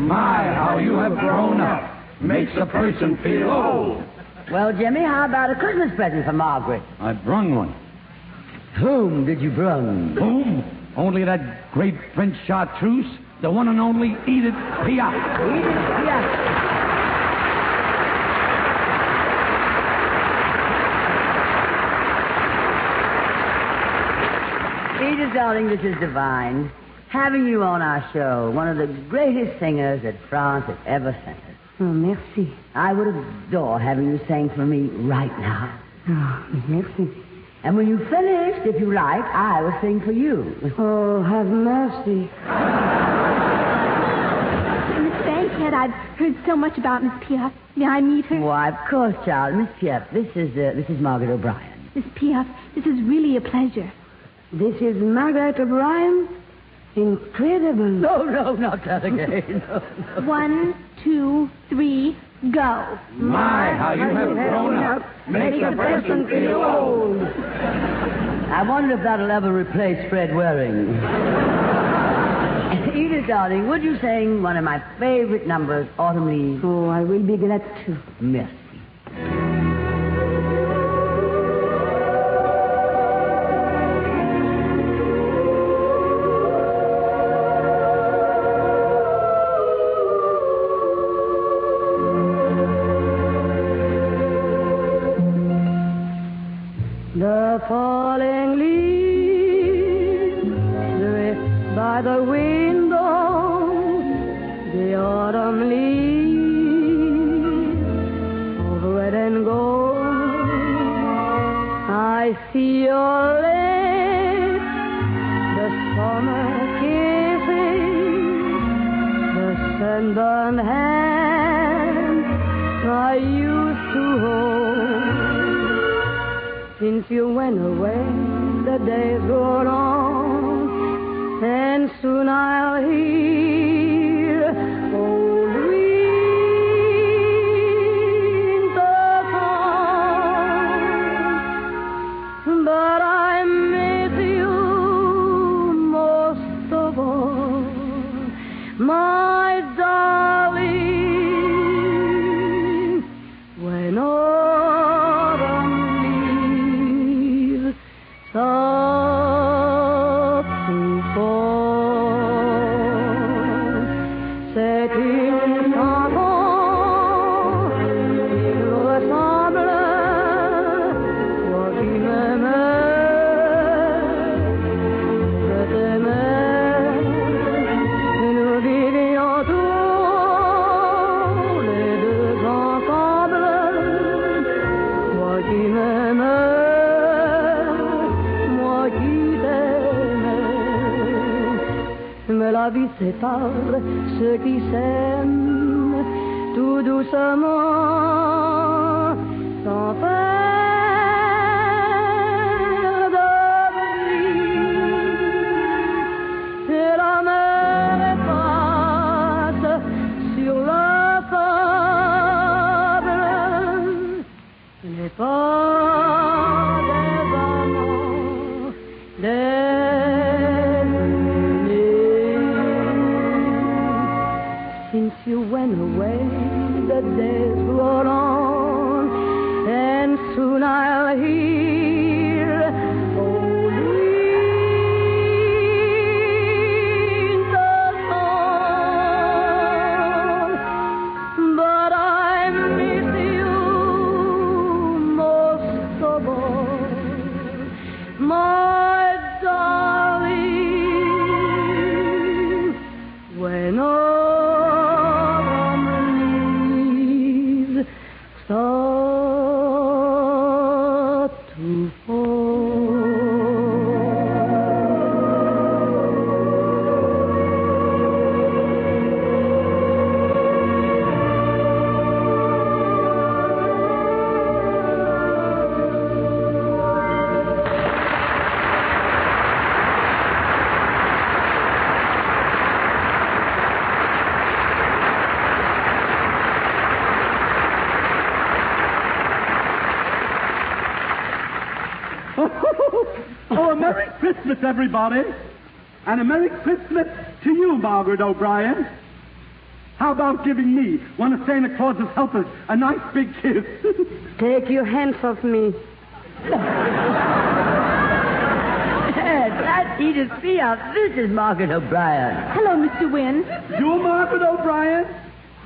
My, how you have grown up. Makes a person feel old. Well, Jimmy, how about a Christmas present for Margaret? I brung one. Whom did you brung? Whom? Only that great French chartreuse, the one and only Edith Piaf. Edith Piaf. Edith, darling, this is divine. Having you on our show, one of the greatest singers that France has ever sent us. Oh, merci. I would adore having you sing for me right now. Oh, merci. And when you finished, if you like, I will sing for you. Oh, have mercy. Miss Bankhead, I've heard so much about Miss Piaf. May I meet her? Why, of course, child. Miss Piaf, this is Margaret O'Brien. Miss Piaf, this is really a pleasure. This is Margaret O'Brien? Incredible. No, not that again. No. 1, 2, 3, go. My, how you have grown up. Makes a person feel old. I wonder if that'll ever replace Fred Waring. Edith, darling, would you sing one of my favorite numbers, Autumn Leaves? Oh, I will be glad to. Merci. The falling leaves drift by the window, the autumn leaves of red and gold. I see your lips, the summer kisses, the sunburned hand I used to hold. Since you went away, the days go on, and soon I'll hear old winter song. But I miss you most of all, my darling, when autumn leaves start to fall, setting avant, il ressemble toi qui m'aimais, je t'aimais, et nous vivions tous les deux ensemble, toi qui m'aimais. Mais la vie sépare ceux qui s'aiment tout doucement, sans faire de bruit. Et la mer efface sur le sable les pas des amants, des since you went away, the days roll on, and soon I'll hear old winter song. But I miss you most of all, my darling, when start to fall. Oh, a Merry Christmas, everybody. And a Merry Christmas to you, Margaret O'Brien. How about giving me, one of Santa Claus's helpers, a nice big kiss? Take your hands off me. That's Edith Field. This is Margaret O'Brien. Hello, Mr. Wynne. You're Margaret O'Brien?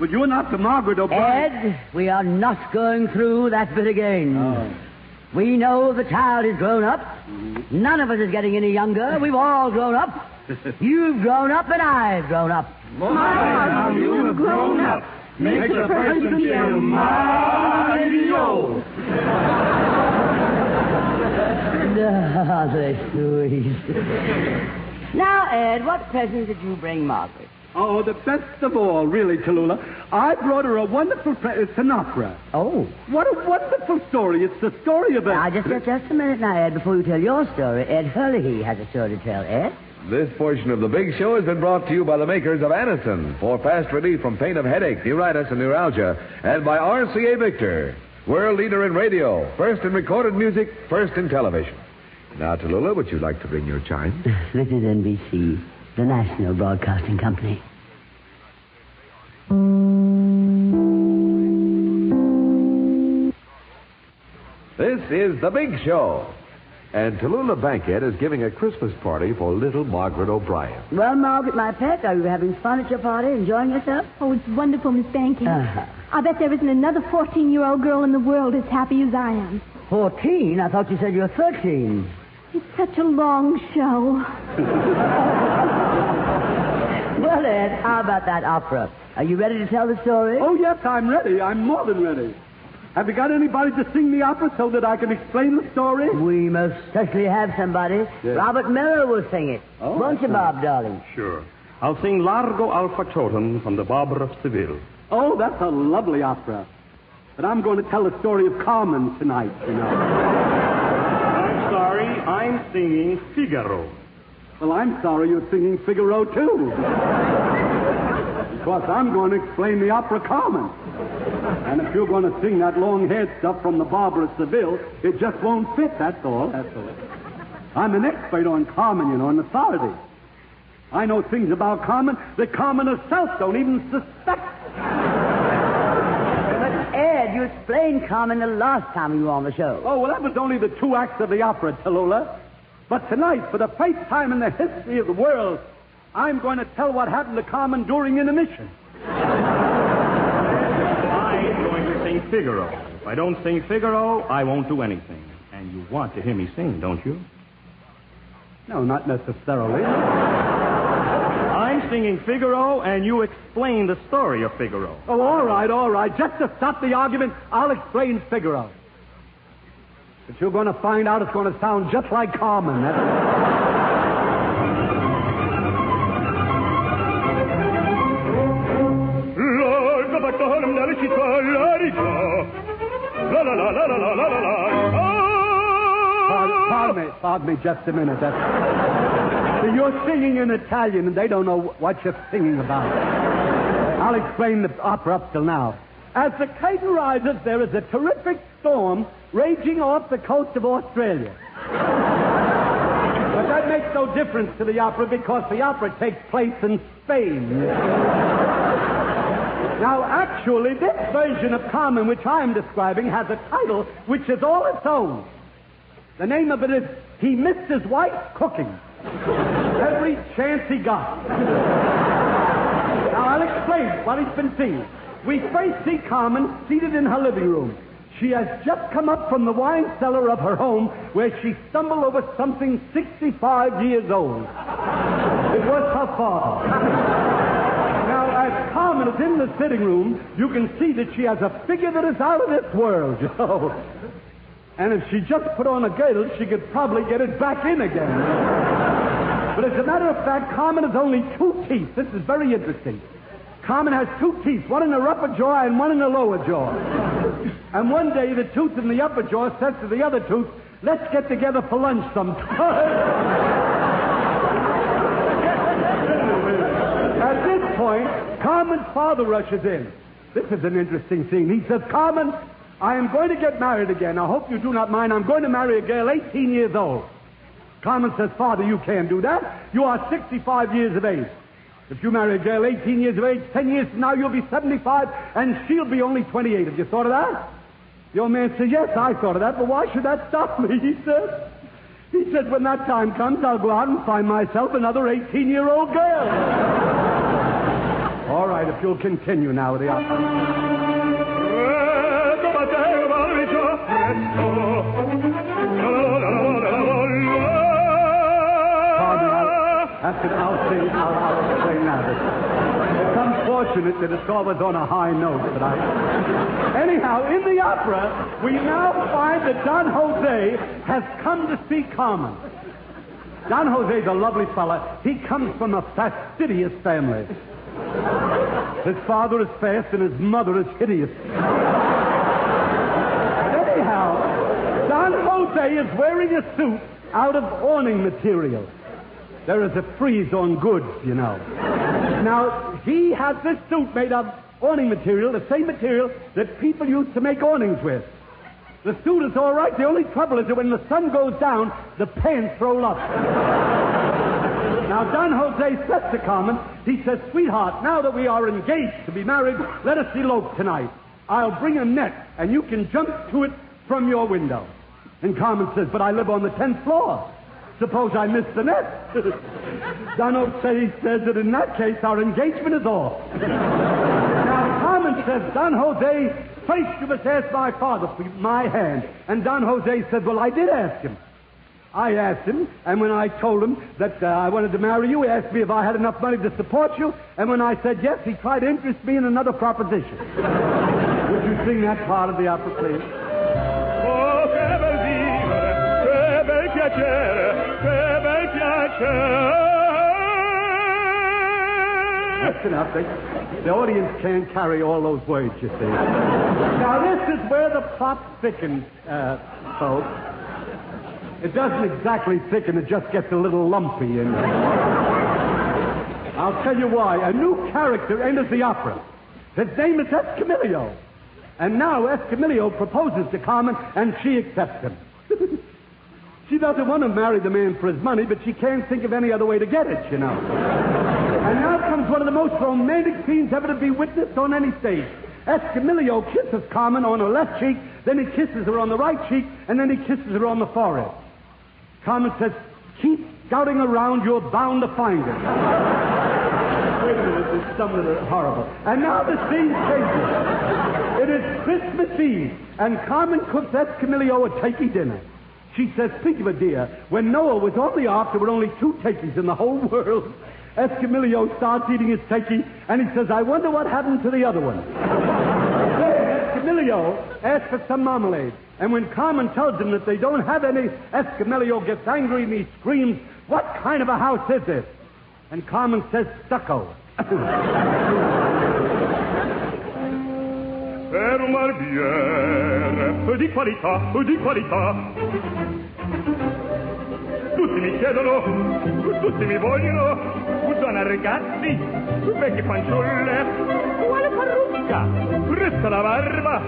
But you're not the Margaret O'Brien. Ed, we are not going through that bit again. Oh. We know the child is grown up. None of us is getting any younger. We've all grown up. You've grown up and I've grown up. My, how you've grown up. Makes a person feel mighty old. Ah, they're sweet. Now, Ed, what present did you bring Margaret? Oh, the best of all, really, Tallulah. I brought her a wonderful Sinatra. Oh. What a wonderful story. It's the story of a... Now, just a minute now, Ed, before you tell your story. Ed Hurley has a story to tell, Ed. This portion of the Big Show has been brought to you by the makers of Anacin for fast relief from pain of headache, neuritis, and neuralgia, and by RCA Victor, world leader in radio, first in recorded music, first in television. Now, Tallulah, would you like to bring your chime? This is NBC, the National Broadcasting Company. This is the Big Show. And Tallulah Bankhead is giving a Christmas party for little Margaret O'Brien. Well, Margaret, my pet, are you having fun at your party, enjoying yourself? Oh, it's wonderful, Miss Bankhead. I bet there isn't another 14-year-old girl in the world as happy as I am. 14? I thought you said you were 13. It's such a long show. Well, Ed, how about that opera? Are you ready to tell the story? Oh, yes, I'm ready. I'm more than ready. Have you got anybody to sing the opera so that I can explain the story? We most certainly have somebody. Yes. Robert Miller will sing it. Oh, Won't you, Bob, darling? Sure. I'll sing Largo al Factotum from the Barber of Seville. Oh, that's a lovely opera. But I'm going to tell the story of Carmen tonight, you know. I'm sorry, I'm singing Figaro. Well, I'm sorry you're singing Figaro, too. Because I'm going to explain the opera Carmen. And if you're going to sing that long-haired stuff from the Barber of Seville, it just won't fit, that's all. That's all. I'm an expert on Carmen, you know, an authority. I know things about Carmen that Carmen herself don't even suspect. But, Ed, you explained Carmen the last time you were on the show. Oh, well, that was only the 2 acts of the opera, Tallulah. But tonight, for the first time in the history of the world, I'm going to tell what happened to Carmen during intermission. I'm going to sing Figaro. If I don't sing Figaro, I won't do anything. And you want to hear me sing, don't you? No, not necessarily. I'm singing Figaro, and you explain the story of Figaro. Oh, all right. Just to stop the argument, I'll explain Figaro. But you're going to find out it's going to sound just like Carmen. Pardon me just a minute. So you're singing in Italian, and they don't know what you're singing about. I'll explain the opera up till now. As the curtain rises, there is a terrific storm raging off the coast of Australia. But that makes no difference to the opera because the opera takes place in Spain. Now, actually, this version of Carmen, which I'm describing, has a title which is all its own. The name of it is He Missed His Wife Cooking. Every chance he got. Now, I'll explain what he's been seeing. We first see Carmen seated in her living room. She has just come up from the wine cellar of her home where she stumbled over something 65 years old. It was her father. Now, as Carmen is in the sitting room, you can see that she has a figure that is out of this world, you know. And if she just put on a girdle, she could probably get it back in again. But as a matter of fact, Carmen has only 2 teeth. This is very interesting. Carmen has 2 teeth, one in her upper jaw and one in her lower jaw. And one day, the tooth in the upper jaw says to the other tooth, let's get together for lunch sometime. At this point, Carmen's father rushes in. This is an interesting scene. He says, Carmen, I am going to get married again. I hope you do not mind. I'm going to marry a girl 18 years old. Carmen says, Father, you can't do that. You are 65 years of age. If you marry a girl 18 years of age, 10 years from now you'll be 75, and she'll be only 28. Have you thought of that? The old man said, yes, I thought of that, but why should that stop me, he said. He said, when that time comes, I'll go out and find myself another 18-year-old girl. All right, if you'll continue now with the opera. I'll explain that. It's unfortunate that it's always on a high note, but Anyhow, in the opera, we now find that Don Jose has come to see Carmen. Don Jose's a lovely fella. He comes from a fastidious family. His father is fast and his mother is hideous. But anyhow, Don Jose is wearing a suit out of awning material. There is a freeze on goods, you know. Now, he has this suit made of awning material, the same material that people used to make awnings with. The suit is all right. The only trouble is that when the sun goes down, the pants roll up. Now, Don Jose says to Carmen, he says, sweetheart, now that we are engaged to be married, let us elope tonight. I'll bring a net, and you can jump to it from your window. And Carmen says, but I live on the 10th floor. Suppose I miss the net. Don Jose says that in that case, our engagement is off. Now, Carmen says, Don Jose, first you must ask my father for my hand. And Don Jose said, well, I did ask him. I asked him, and when I told him that I wanted to marry you, he asked me if I had enough money to support you, and when I said yes, he tried to interest me in another proposition. Would you sing that part of the opera, please? Oh, che bel vivere, che bel piacere, che bel piacere. That's enough. The audience can't carry all those words, you see. Now, this is where the plot thickens, folks. It doesn't exactly thicken, it just gets a little lumpy. And I'll tell you why. A new character enters the opera. His name is Escamillo. And now Escamillo proposes to Carmen, and she accepts him. She doesn't want to marry the man for his money, but she can't think of any other way to get it, you know. And now comes one of the most romantic scenes ever to be witnessed on any stage. Escamillo kisses Carmen on her left cheek, then he kisses her on the right cheek, and then he kisses her on the forehead. Carmen says, keep scouting around, you're bound to find it. Wait a minute, it's something horrible. And now the scene changes. It is Christmas Eve, and Carmen cooks Escamillo a turkey dinner. She says, speak of it, dear, when Noah was on the ark, there were only 2 turkeys in the whole world. Escamillo starts eating his turkey, and he says, I wonder what happened to the other one. Escamillo asks for some marmalade. And when Carmen tells him that they don't have any, Escamillo gets angry and he screams, what kind of a house is this? And Carmen says, stucco. Per un barbiere di qualità. Tutti mi chiedono, tutti mi vogliono, donna ragazzi, vecchie fanciulle, quale parrucca, resta la barba,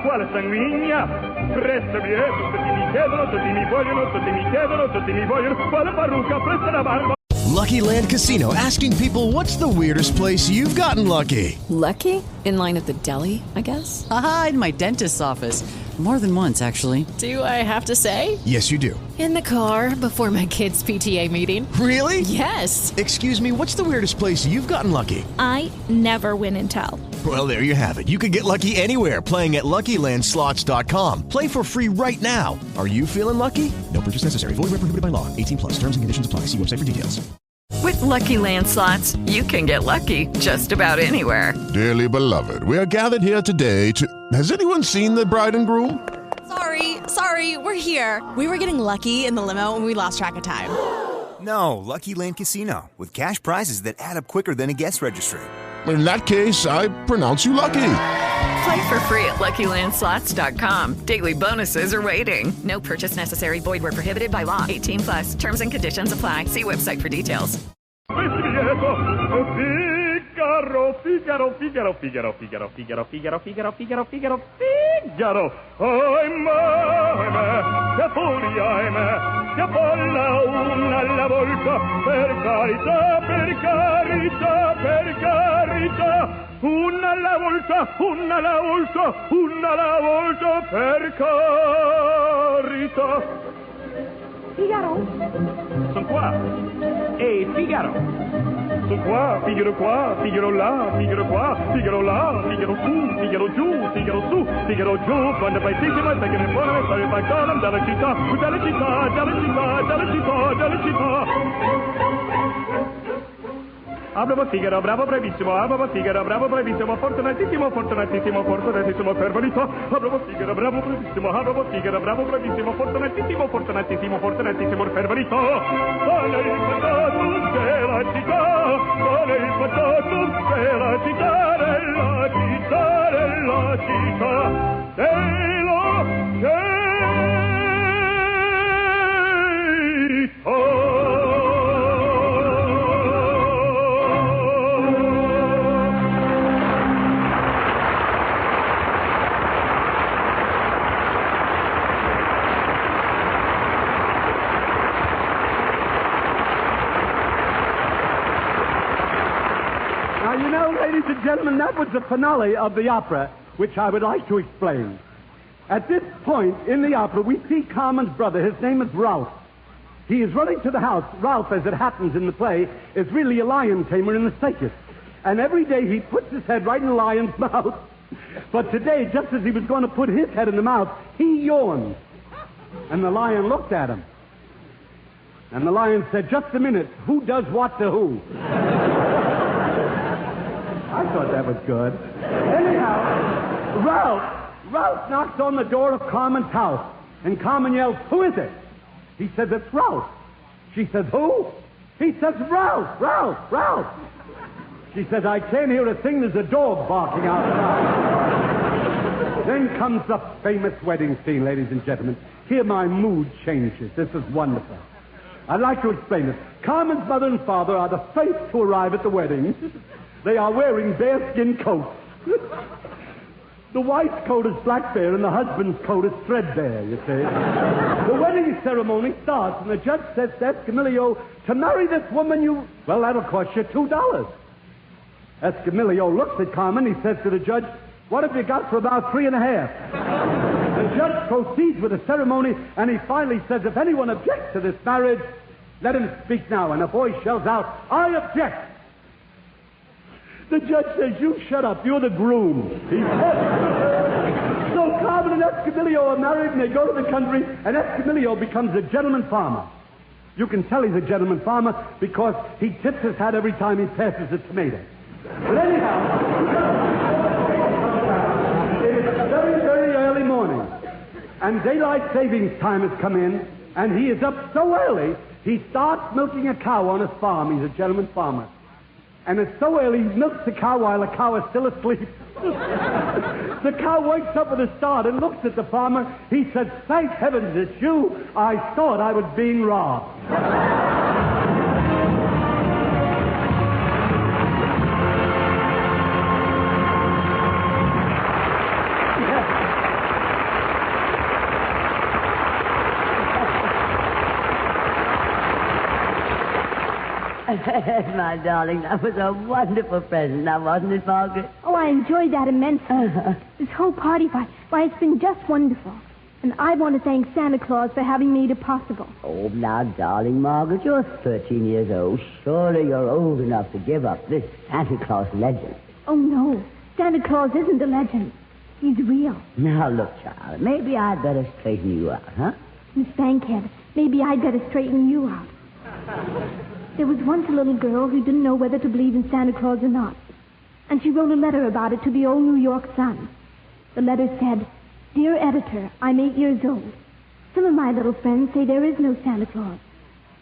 quale sanguigna, resta bieto, tutti mi chiedono, tutti mi vogliono, tutti mi chiedono, tutti mi vogliono, quale parrucca, resta la barba. Lucky Land Casino, asking people, what's the weirdest place you've gotten lucky? Lucky? In line at the deli, I guess? Aha, in my dentist's office. More than once, actually. Do I have to say? Yes, you do. In the car before my kids' PTA meeting. Really? Yes. Excuse me, what's the weirdest place you've gotten lucky? I never win and tell. Well, there you have it. You can get lucky anywhere, playing at LuckyLandSlots.com. Play for free right now. Are you feeling lucky? No purchase necessary. Void where prohibited by law. 18+. Terms and conditions apply. See website for details. With Lucky Land Slots, you can get lucky just about anywhere. Dearly beloved, we are gathered here today to... Has anyone seen the bride and groom? Sorry, we're here. We were getting lucky in the limo and we lost track of time. No, Lucky Land Casino, with cash prizes that add up quicker than a guest registry. In that case, I pronounce you lucky. Play for free at LuckyLandSlots.com. Daily bonuses are waiting. No purchase necessary. Void where prohibited by law. 18+. Terms and conditions apply. See website for details. Figaro. Ahimè, che furia, ahimè, che bolla una alla volta, per carità, una alla volta, per carità. Figaro? Sono qua. Ehi, Figaro. Sono qua, Figaro là, Figaro qua, Figaro là, Figaro su, Figaro giù, Figaro su, Figaro giù, quando vai piccola, sai che ne buona, sai fai calma, dalla città. Bravo Figaro, bravo bravissimo, fortunatissimo, per verità. Bravo Figaro, bravo bravissimo, fortunatissimo, per verità. Con il patatum della città, della città. Now, you know, ladies and gentlemen, that was the finale of the opera, which I would like to explain. At this point in the opera, we see Carmen's brother. His name is Ralph. He is running to the house. Ralph, as it happens in the play, is really a lion tamer in the circus. And every day he puts his head right in the lion's mouth But today, just as he was going to put his head in the mouth, he yawned. And the lion looked at him. And the lion said, just a minute, who does what to who? I thought that was good. Anyhow, Ralph knocks on the door of Carmen's house. And Carmen yells, who is it? He says, it's Ralph. She says, who? He says, Ralph. She says, I can't hear a thing. There's a dog barking outside. Then comes the famous wedding scene, ladies and gentlemen. Here my mood changes. This is wonderful. I'd like to explain this. Carmen's mother and father are the first to arrive at the wedding. They are wearing bearskin coats. The wife's coat is black bear and the husband's coat is threadbare, you see. The wedding ceremony starts and the judge says to Escamillo, to marry this woman well, that'll cost you $2. Escamillo looks at Carmen. He says to the judge, what have you got for about 3.5? The judge proceeds with the ceremony and he finally says, if anyone objects to this marriage, let him speak now. And a voice shells out, I object. The judge says, you shut up, you're the groom. So Carmen and Escamillo are married and they go to the country and Escamillo becomes a gentleman farmer. You can tell he's a gentleman farmer because he tips his hat every time he passes a tomato. But anyhow, it's very, very early morning and daylight savings time has come in and he is up so early he starts milking a cow on his farm. He's a gentleman farmer. And it's so early, he milks the cow while the cow is still asleep. The cow wakes up with a start and looks at the farmer. He says, thank heavens it's you. I thought I was being robbed. My darling, that was a wonderful present, now wasn't it, Margaret? Oh, I enjoyed that immensely. This whole party, why, it's been just wonderful. And I want to thank Santa Claus for having made it possible. Oh, now, darling Margaret, you're 13 years old. Surely you're old enough to give up this Santa Claus legend. Oh, no. Santa Claus isn't a legend. He's real. Now, look, child, maybe I'd better straighten you out, huh? Miss Bankhead, maybe I'd better straighten you out. There was once a little girl who didn't know whether to believe in Santa Claus or not. And she wrote a letter about it to the old New York Sun. The letter said, Dear Editor, I'm 8 years old. Some of my little friends say there is no Santa Claus.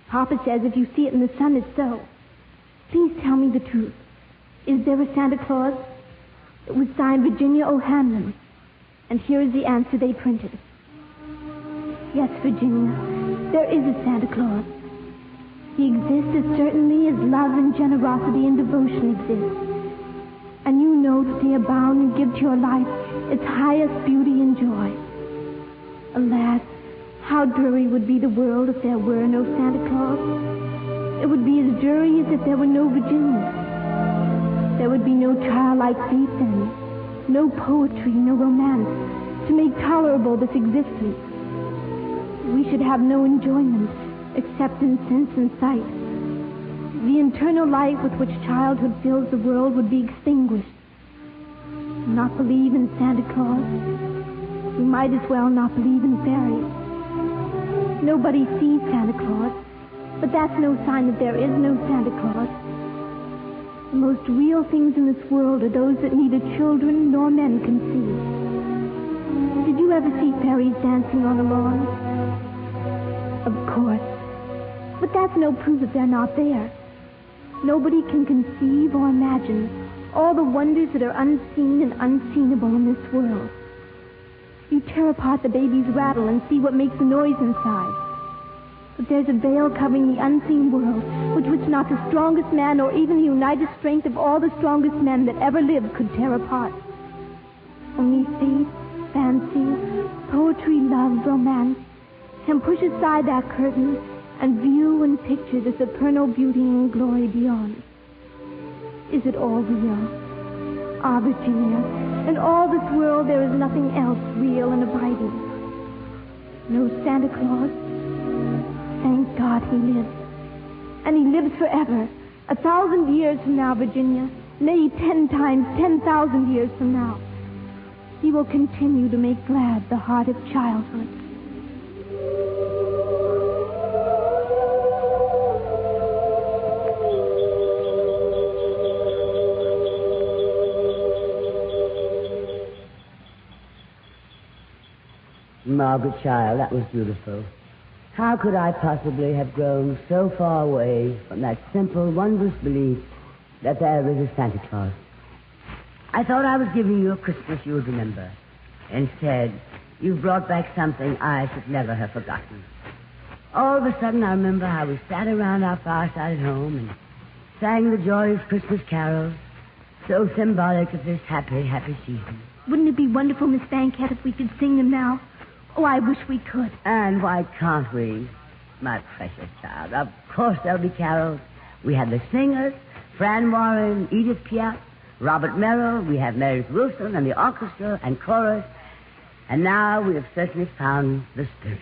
Papa says if you see it in the sun, it's so. Please tell me the truth. Is there a Santa Claus? It was signed Virginia O'Hanlon. And here is the answer they printed. Yes, Virginia, there is a Santa Claus. He exists as certainly as love and generosity and devotion exist. And you know that they abound and give to your life its highest beauty and joy. Alas, how dreary would be the world if there were no Santa Claus. It would be as dreary as if there were no Virginia. There would be no childlike faith then, no poetry, no romance, to make tolerable this existence. We should have no enjoyment, except in sense and sight. The eternal light with which childhood fills the world would be extinguished. Not believe in Santa Claus? We might as well not believe in fairies. Nobody sees Santa Claus, but that's no sign that there is no Santa Claus. The most real things in this world are those that neither children nor men can see. Did you ever see fairies dancing on a lawn? Of course. But that's no proof that they're not there. Nobody can conceive or imagine all the wonders that are unseen and unseenable in this world. You tear apart the baby's rattle and see what makes the noise inside. But there's a veil covering the unseen world, which not the strongest man or even the united strength of all the strongest men that ever lived could tear apart. Only faith, fancy, poetry, love, romance can push aside that curtain and view and picture the supernal beauty and glory beyond. Is it all real? Ah, Virginia, in all this world there is nothing else real and abiding. No Santa Claus? Thank God he lives. And he lives forever. 1,000 years from now, Virginia. Nay, 10 times 10,000 years from now. He will continue to make glad the heart of childhood. Margaret, child, that was beautiful. How could I possibly have grown so far away from that simple, wondrous belief that there is a Santa Claus? I thought I was giving you a Christmas you would remember. Instead, you've brought back something I should never have forgotten. All of a sudden, I remember how we sat around our fireside at home and sang the joyous Christmas carols, so symbolic of this happy, happy season. Wouldn't it be wonderful, Miss Bankhead, if we could sing them now? Oh, I wish we could. And why can't we, my precious child? Of course there'll be carols. We have the singers, Fran Warren, Edith Piaf, Robert Merrill. We have Meredith Wilson and the orchestra and chorus. And now we have certainly found the spirit.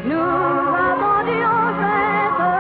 Nous attendions cette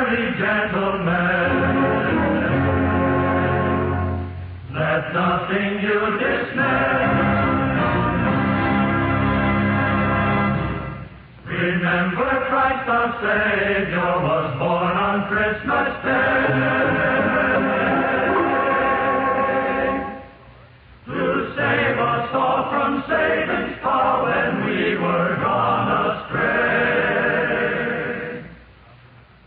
merry gentlemen. Let nothing you dismay. Remember Christ our Savior was born on Christmas Day to save us all from Satan's power when we were gone astray.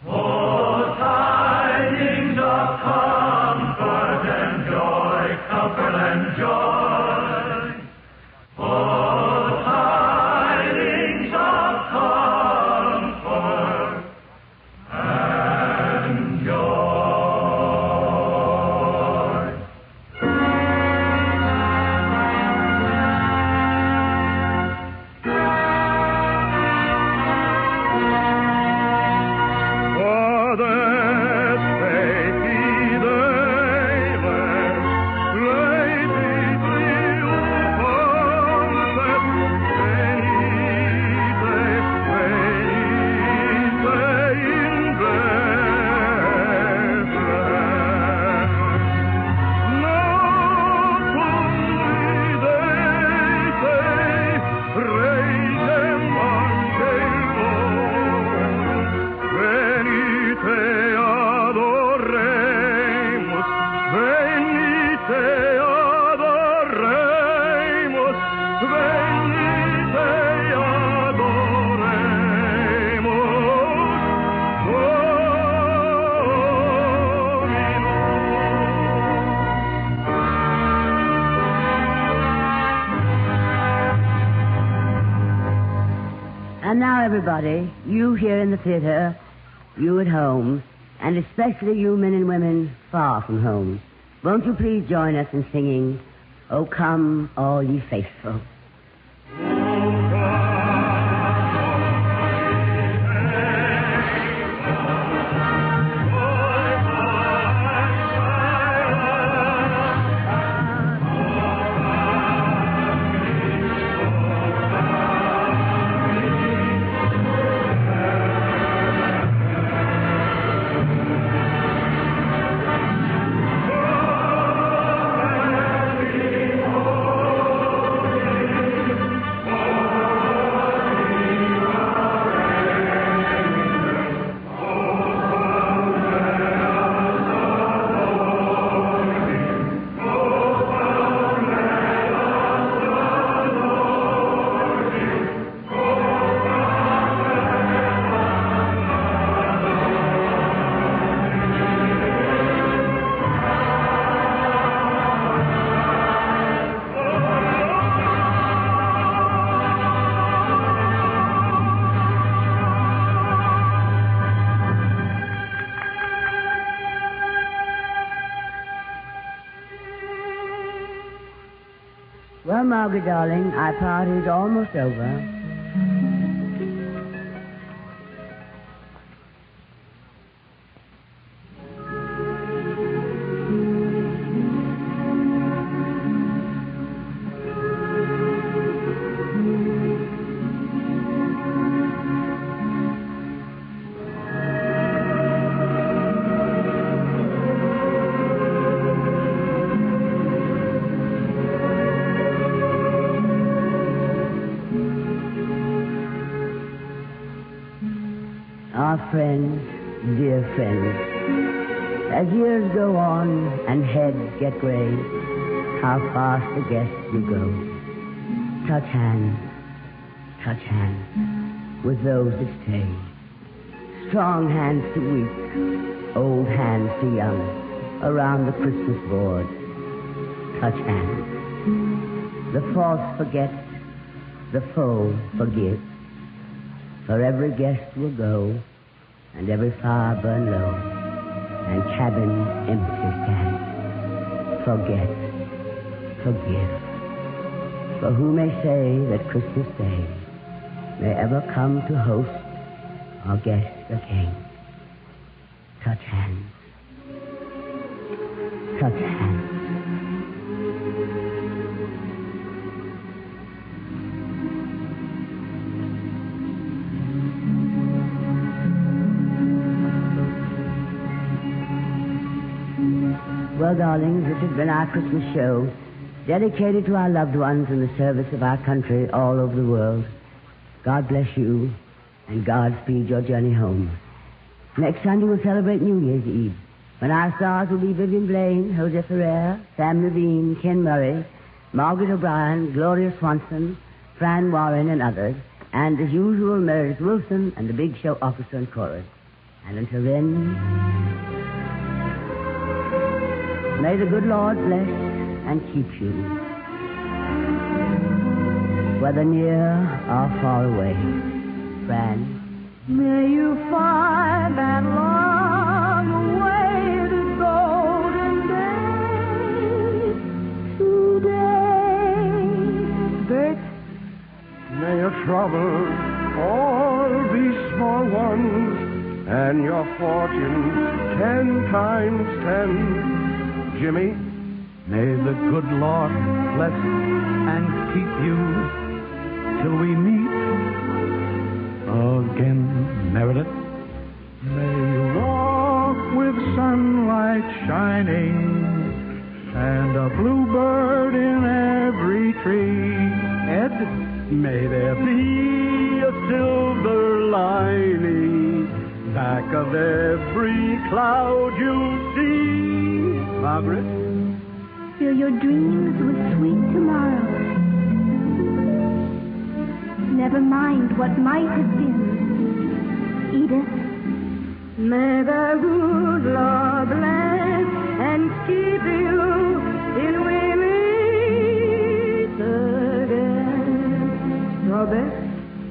Oh, tidings of comfort and joy, comfort and joy. Oh, tidings of comfort and joy. And now, everybody, you here in the theater, you at home, and especially you men and women far from home, won't you please join us in singing, "O Come, All Ye Faithful"? Well, Margaret, darling, our party's almost over. Our friends, dear friends, as years go on and heads get gray, how fast the guests you go. Touch hands with those that stay. Strong hands to weak, old hands to young, around the Christmas board. Touch hands. The false forget, the foe forgive. For every guest will go, and every fire burn low, and cabin empty stand. Forget, forgive. For who may say that Christmas Day may ever come to host our guest the King? Touch hands. Touch hands. Well, darlings, this has been our Christmas show, dedicated to our loved ones in the service of our country all over the world. God bless you, and God speed your journey home. Next Sunday we'll celebrate New Year's Eve, when our stars will be Vivian Blaine, Jose Ferrer, Sam Levine, Ken Murray, Margaret O'Brien, Gloria Swanson, Fran Warren, and others, and as usual, Meredith Wilson and the Big Show Orchestra and Chorus. And until then, may the good Lord bless and keep you, whether near or far away. Fran. May you find that long-awaited golden day today. Bert. May your troubles all be small ones, and your fortunes 10 times 10. Jimmy. May the good Lord bless and keep you till we meet again, Meredith. May you walk with sunlight shining and a bluebird in every tree. Ed, may there be a silver lining back of every cloud you see. Margaret? Fill your dreams with sweet tomorrows. Never mind what might have been. Edith. May the good Lord bless and keep you till we meet again. Robert.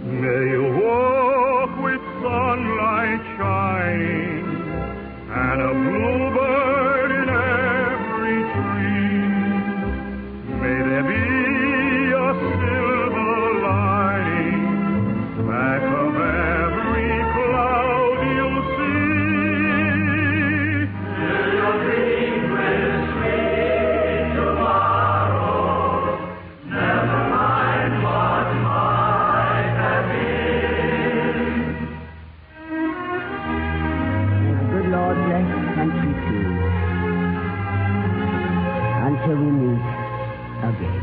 May you walk with sunlight shining and a bluebird in every tree. May there be a silver lining back of every cloud you see. Fill your dreams with sweet tomorrow. Never mind what might have been. May the good Lord bless and keep you until we meet again.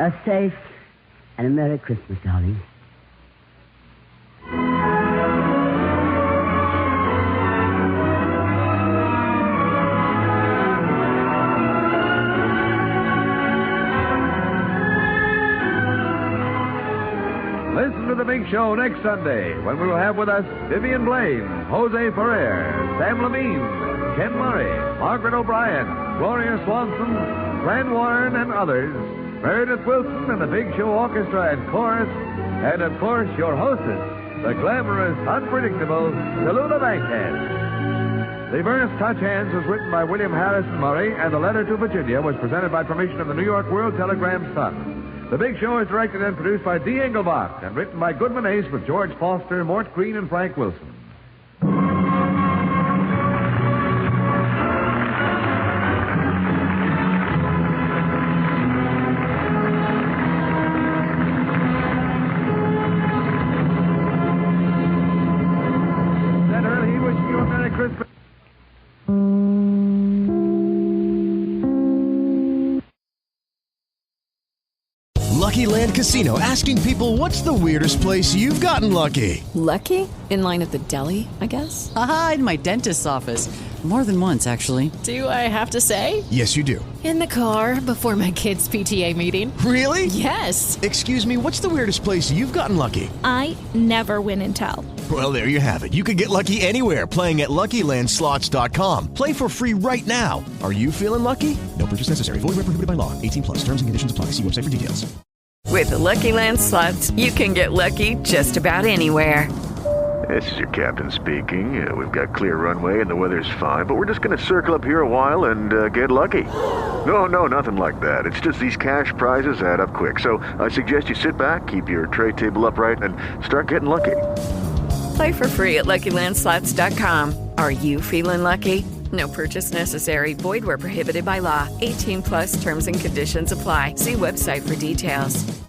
A safe and a Merry Christmas, darling. Listen to The Big Show next Sunday when we will have with us Vivian Blaine, Jose Ferrer, Sam Levine, Ken Murray, Margaret O'Brien, Gloria Swanson, Fran Warren, and others, Meredith Wilson and the Big Show Orchestra and Chorus, and of course your hostess, the glamorous, unpredictable Tallulah Bankhead. The Ernest Touch Hands was written by William Harrison Murray, and the letter to Virginia was presented by permission of the New York World Telegram Sun. The Big Show is directed and produced by D. Engelbach and written by Goodman Ace with George Foster, Mort Green, and Frank Wilson. That early, wishing you a Merry Christmas. Lucky Land Casino, asking people, what's the weirdest place you've gotten lucky? Lucky? In line at the deli, I guess? Aha, in my dentist's office. More than once, actually. Do I have to say? Yes, you do. In the car before my kids' PTA meeting. Really? Yes. Excuse me, what's the weirdest place you've gotten lucky? I never win and tell. Well, there you have it. You can get lucky anywhere, playing at LuckyLandSlots.com. Play for free right now. Are you feeling lucky? No purchase necessary. Void where prohibited by law. 18 plus. Terms and conditions apply. See website for details. With the Lucky Land Slots, you can get lucky just about anywhere. This is your captain speaking. We've got clear runway and the weather's fine, but we're just going to circle up here a while and get lucky. No, nothing like that. It's just these cash prizes add up quick. So I suggest you sit back, keep your tray table upright, and start getting lucky. Play for free at LuckyLandSlots.com. Are you feeling lucky? No purchase necessary. Void where prohibited by law. 18 plus terms and conditions apply. See website for details.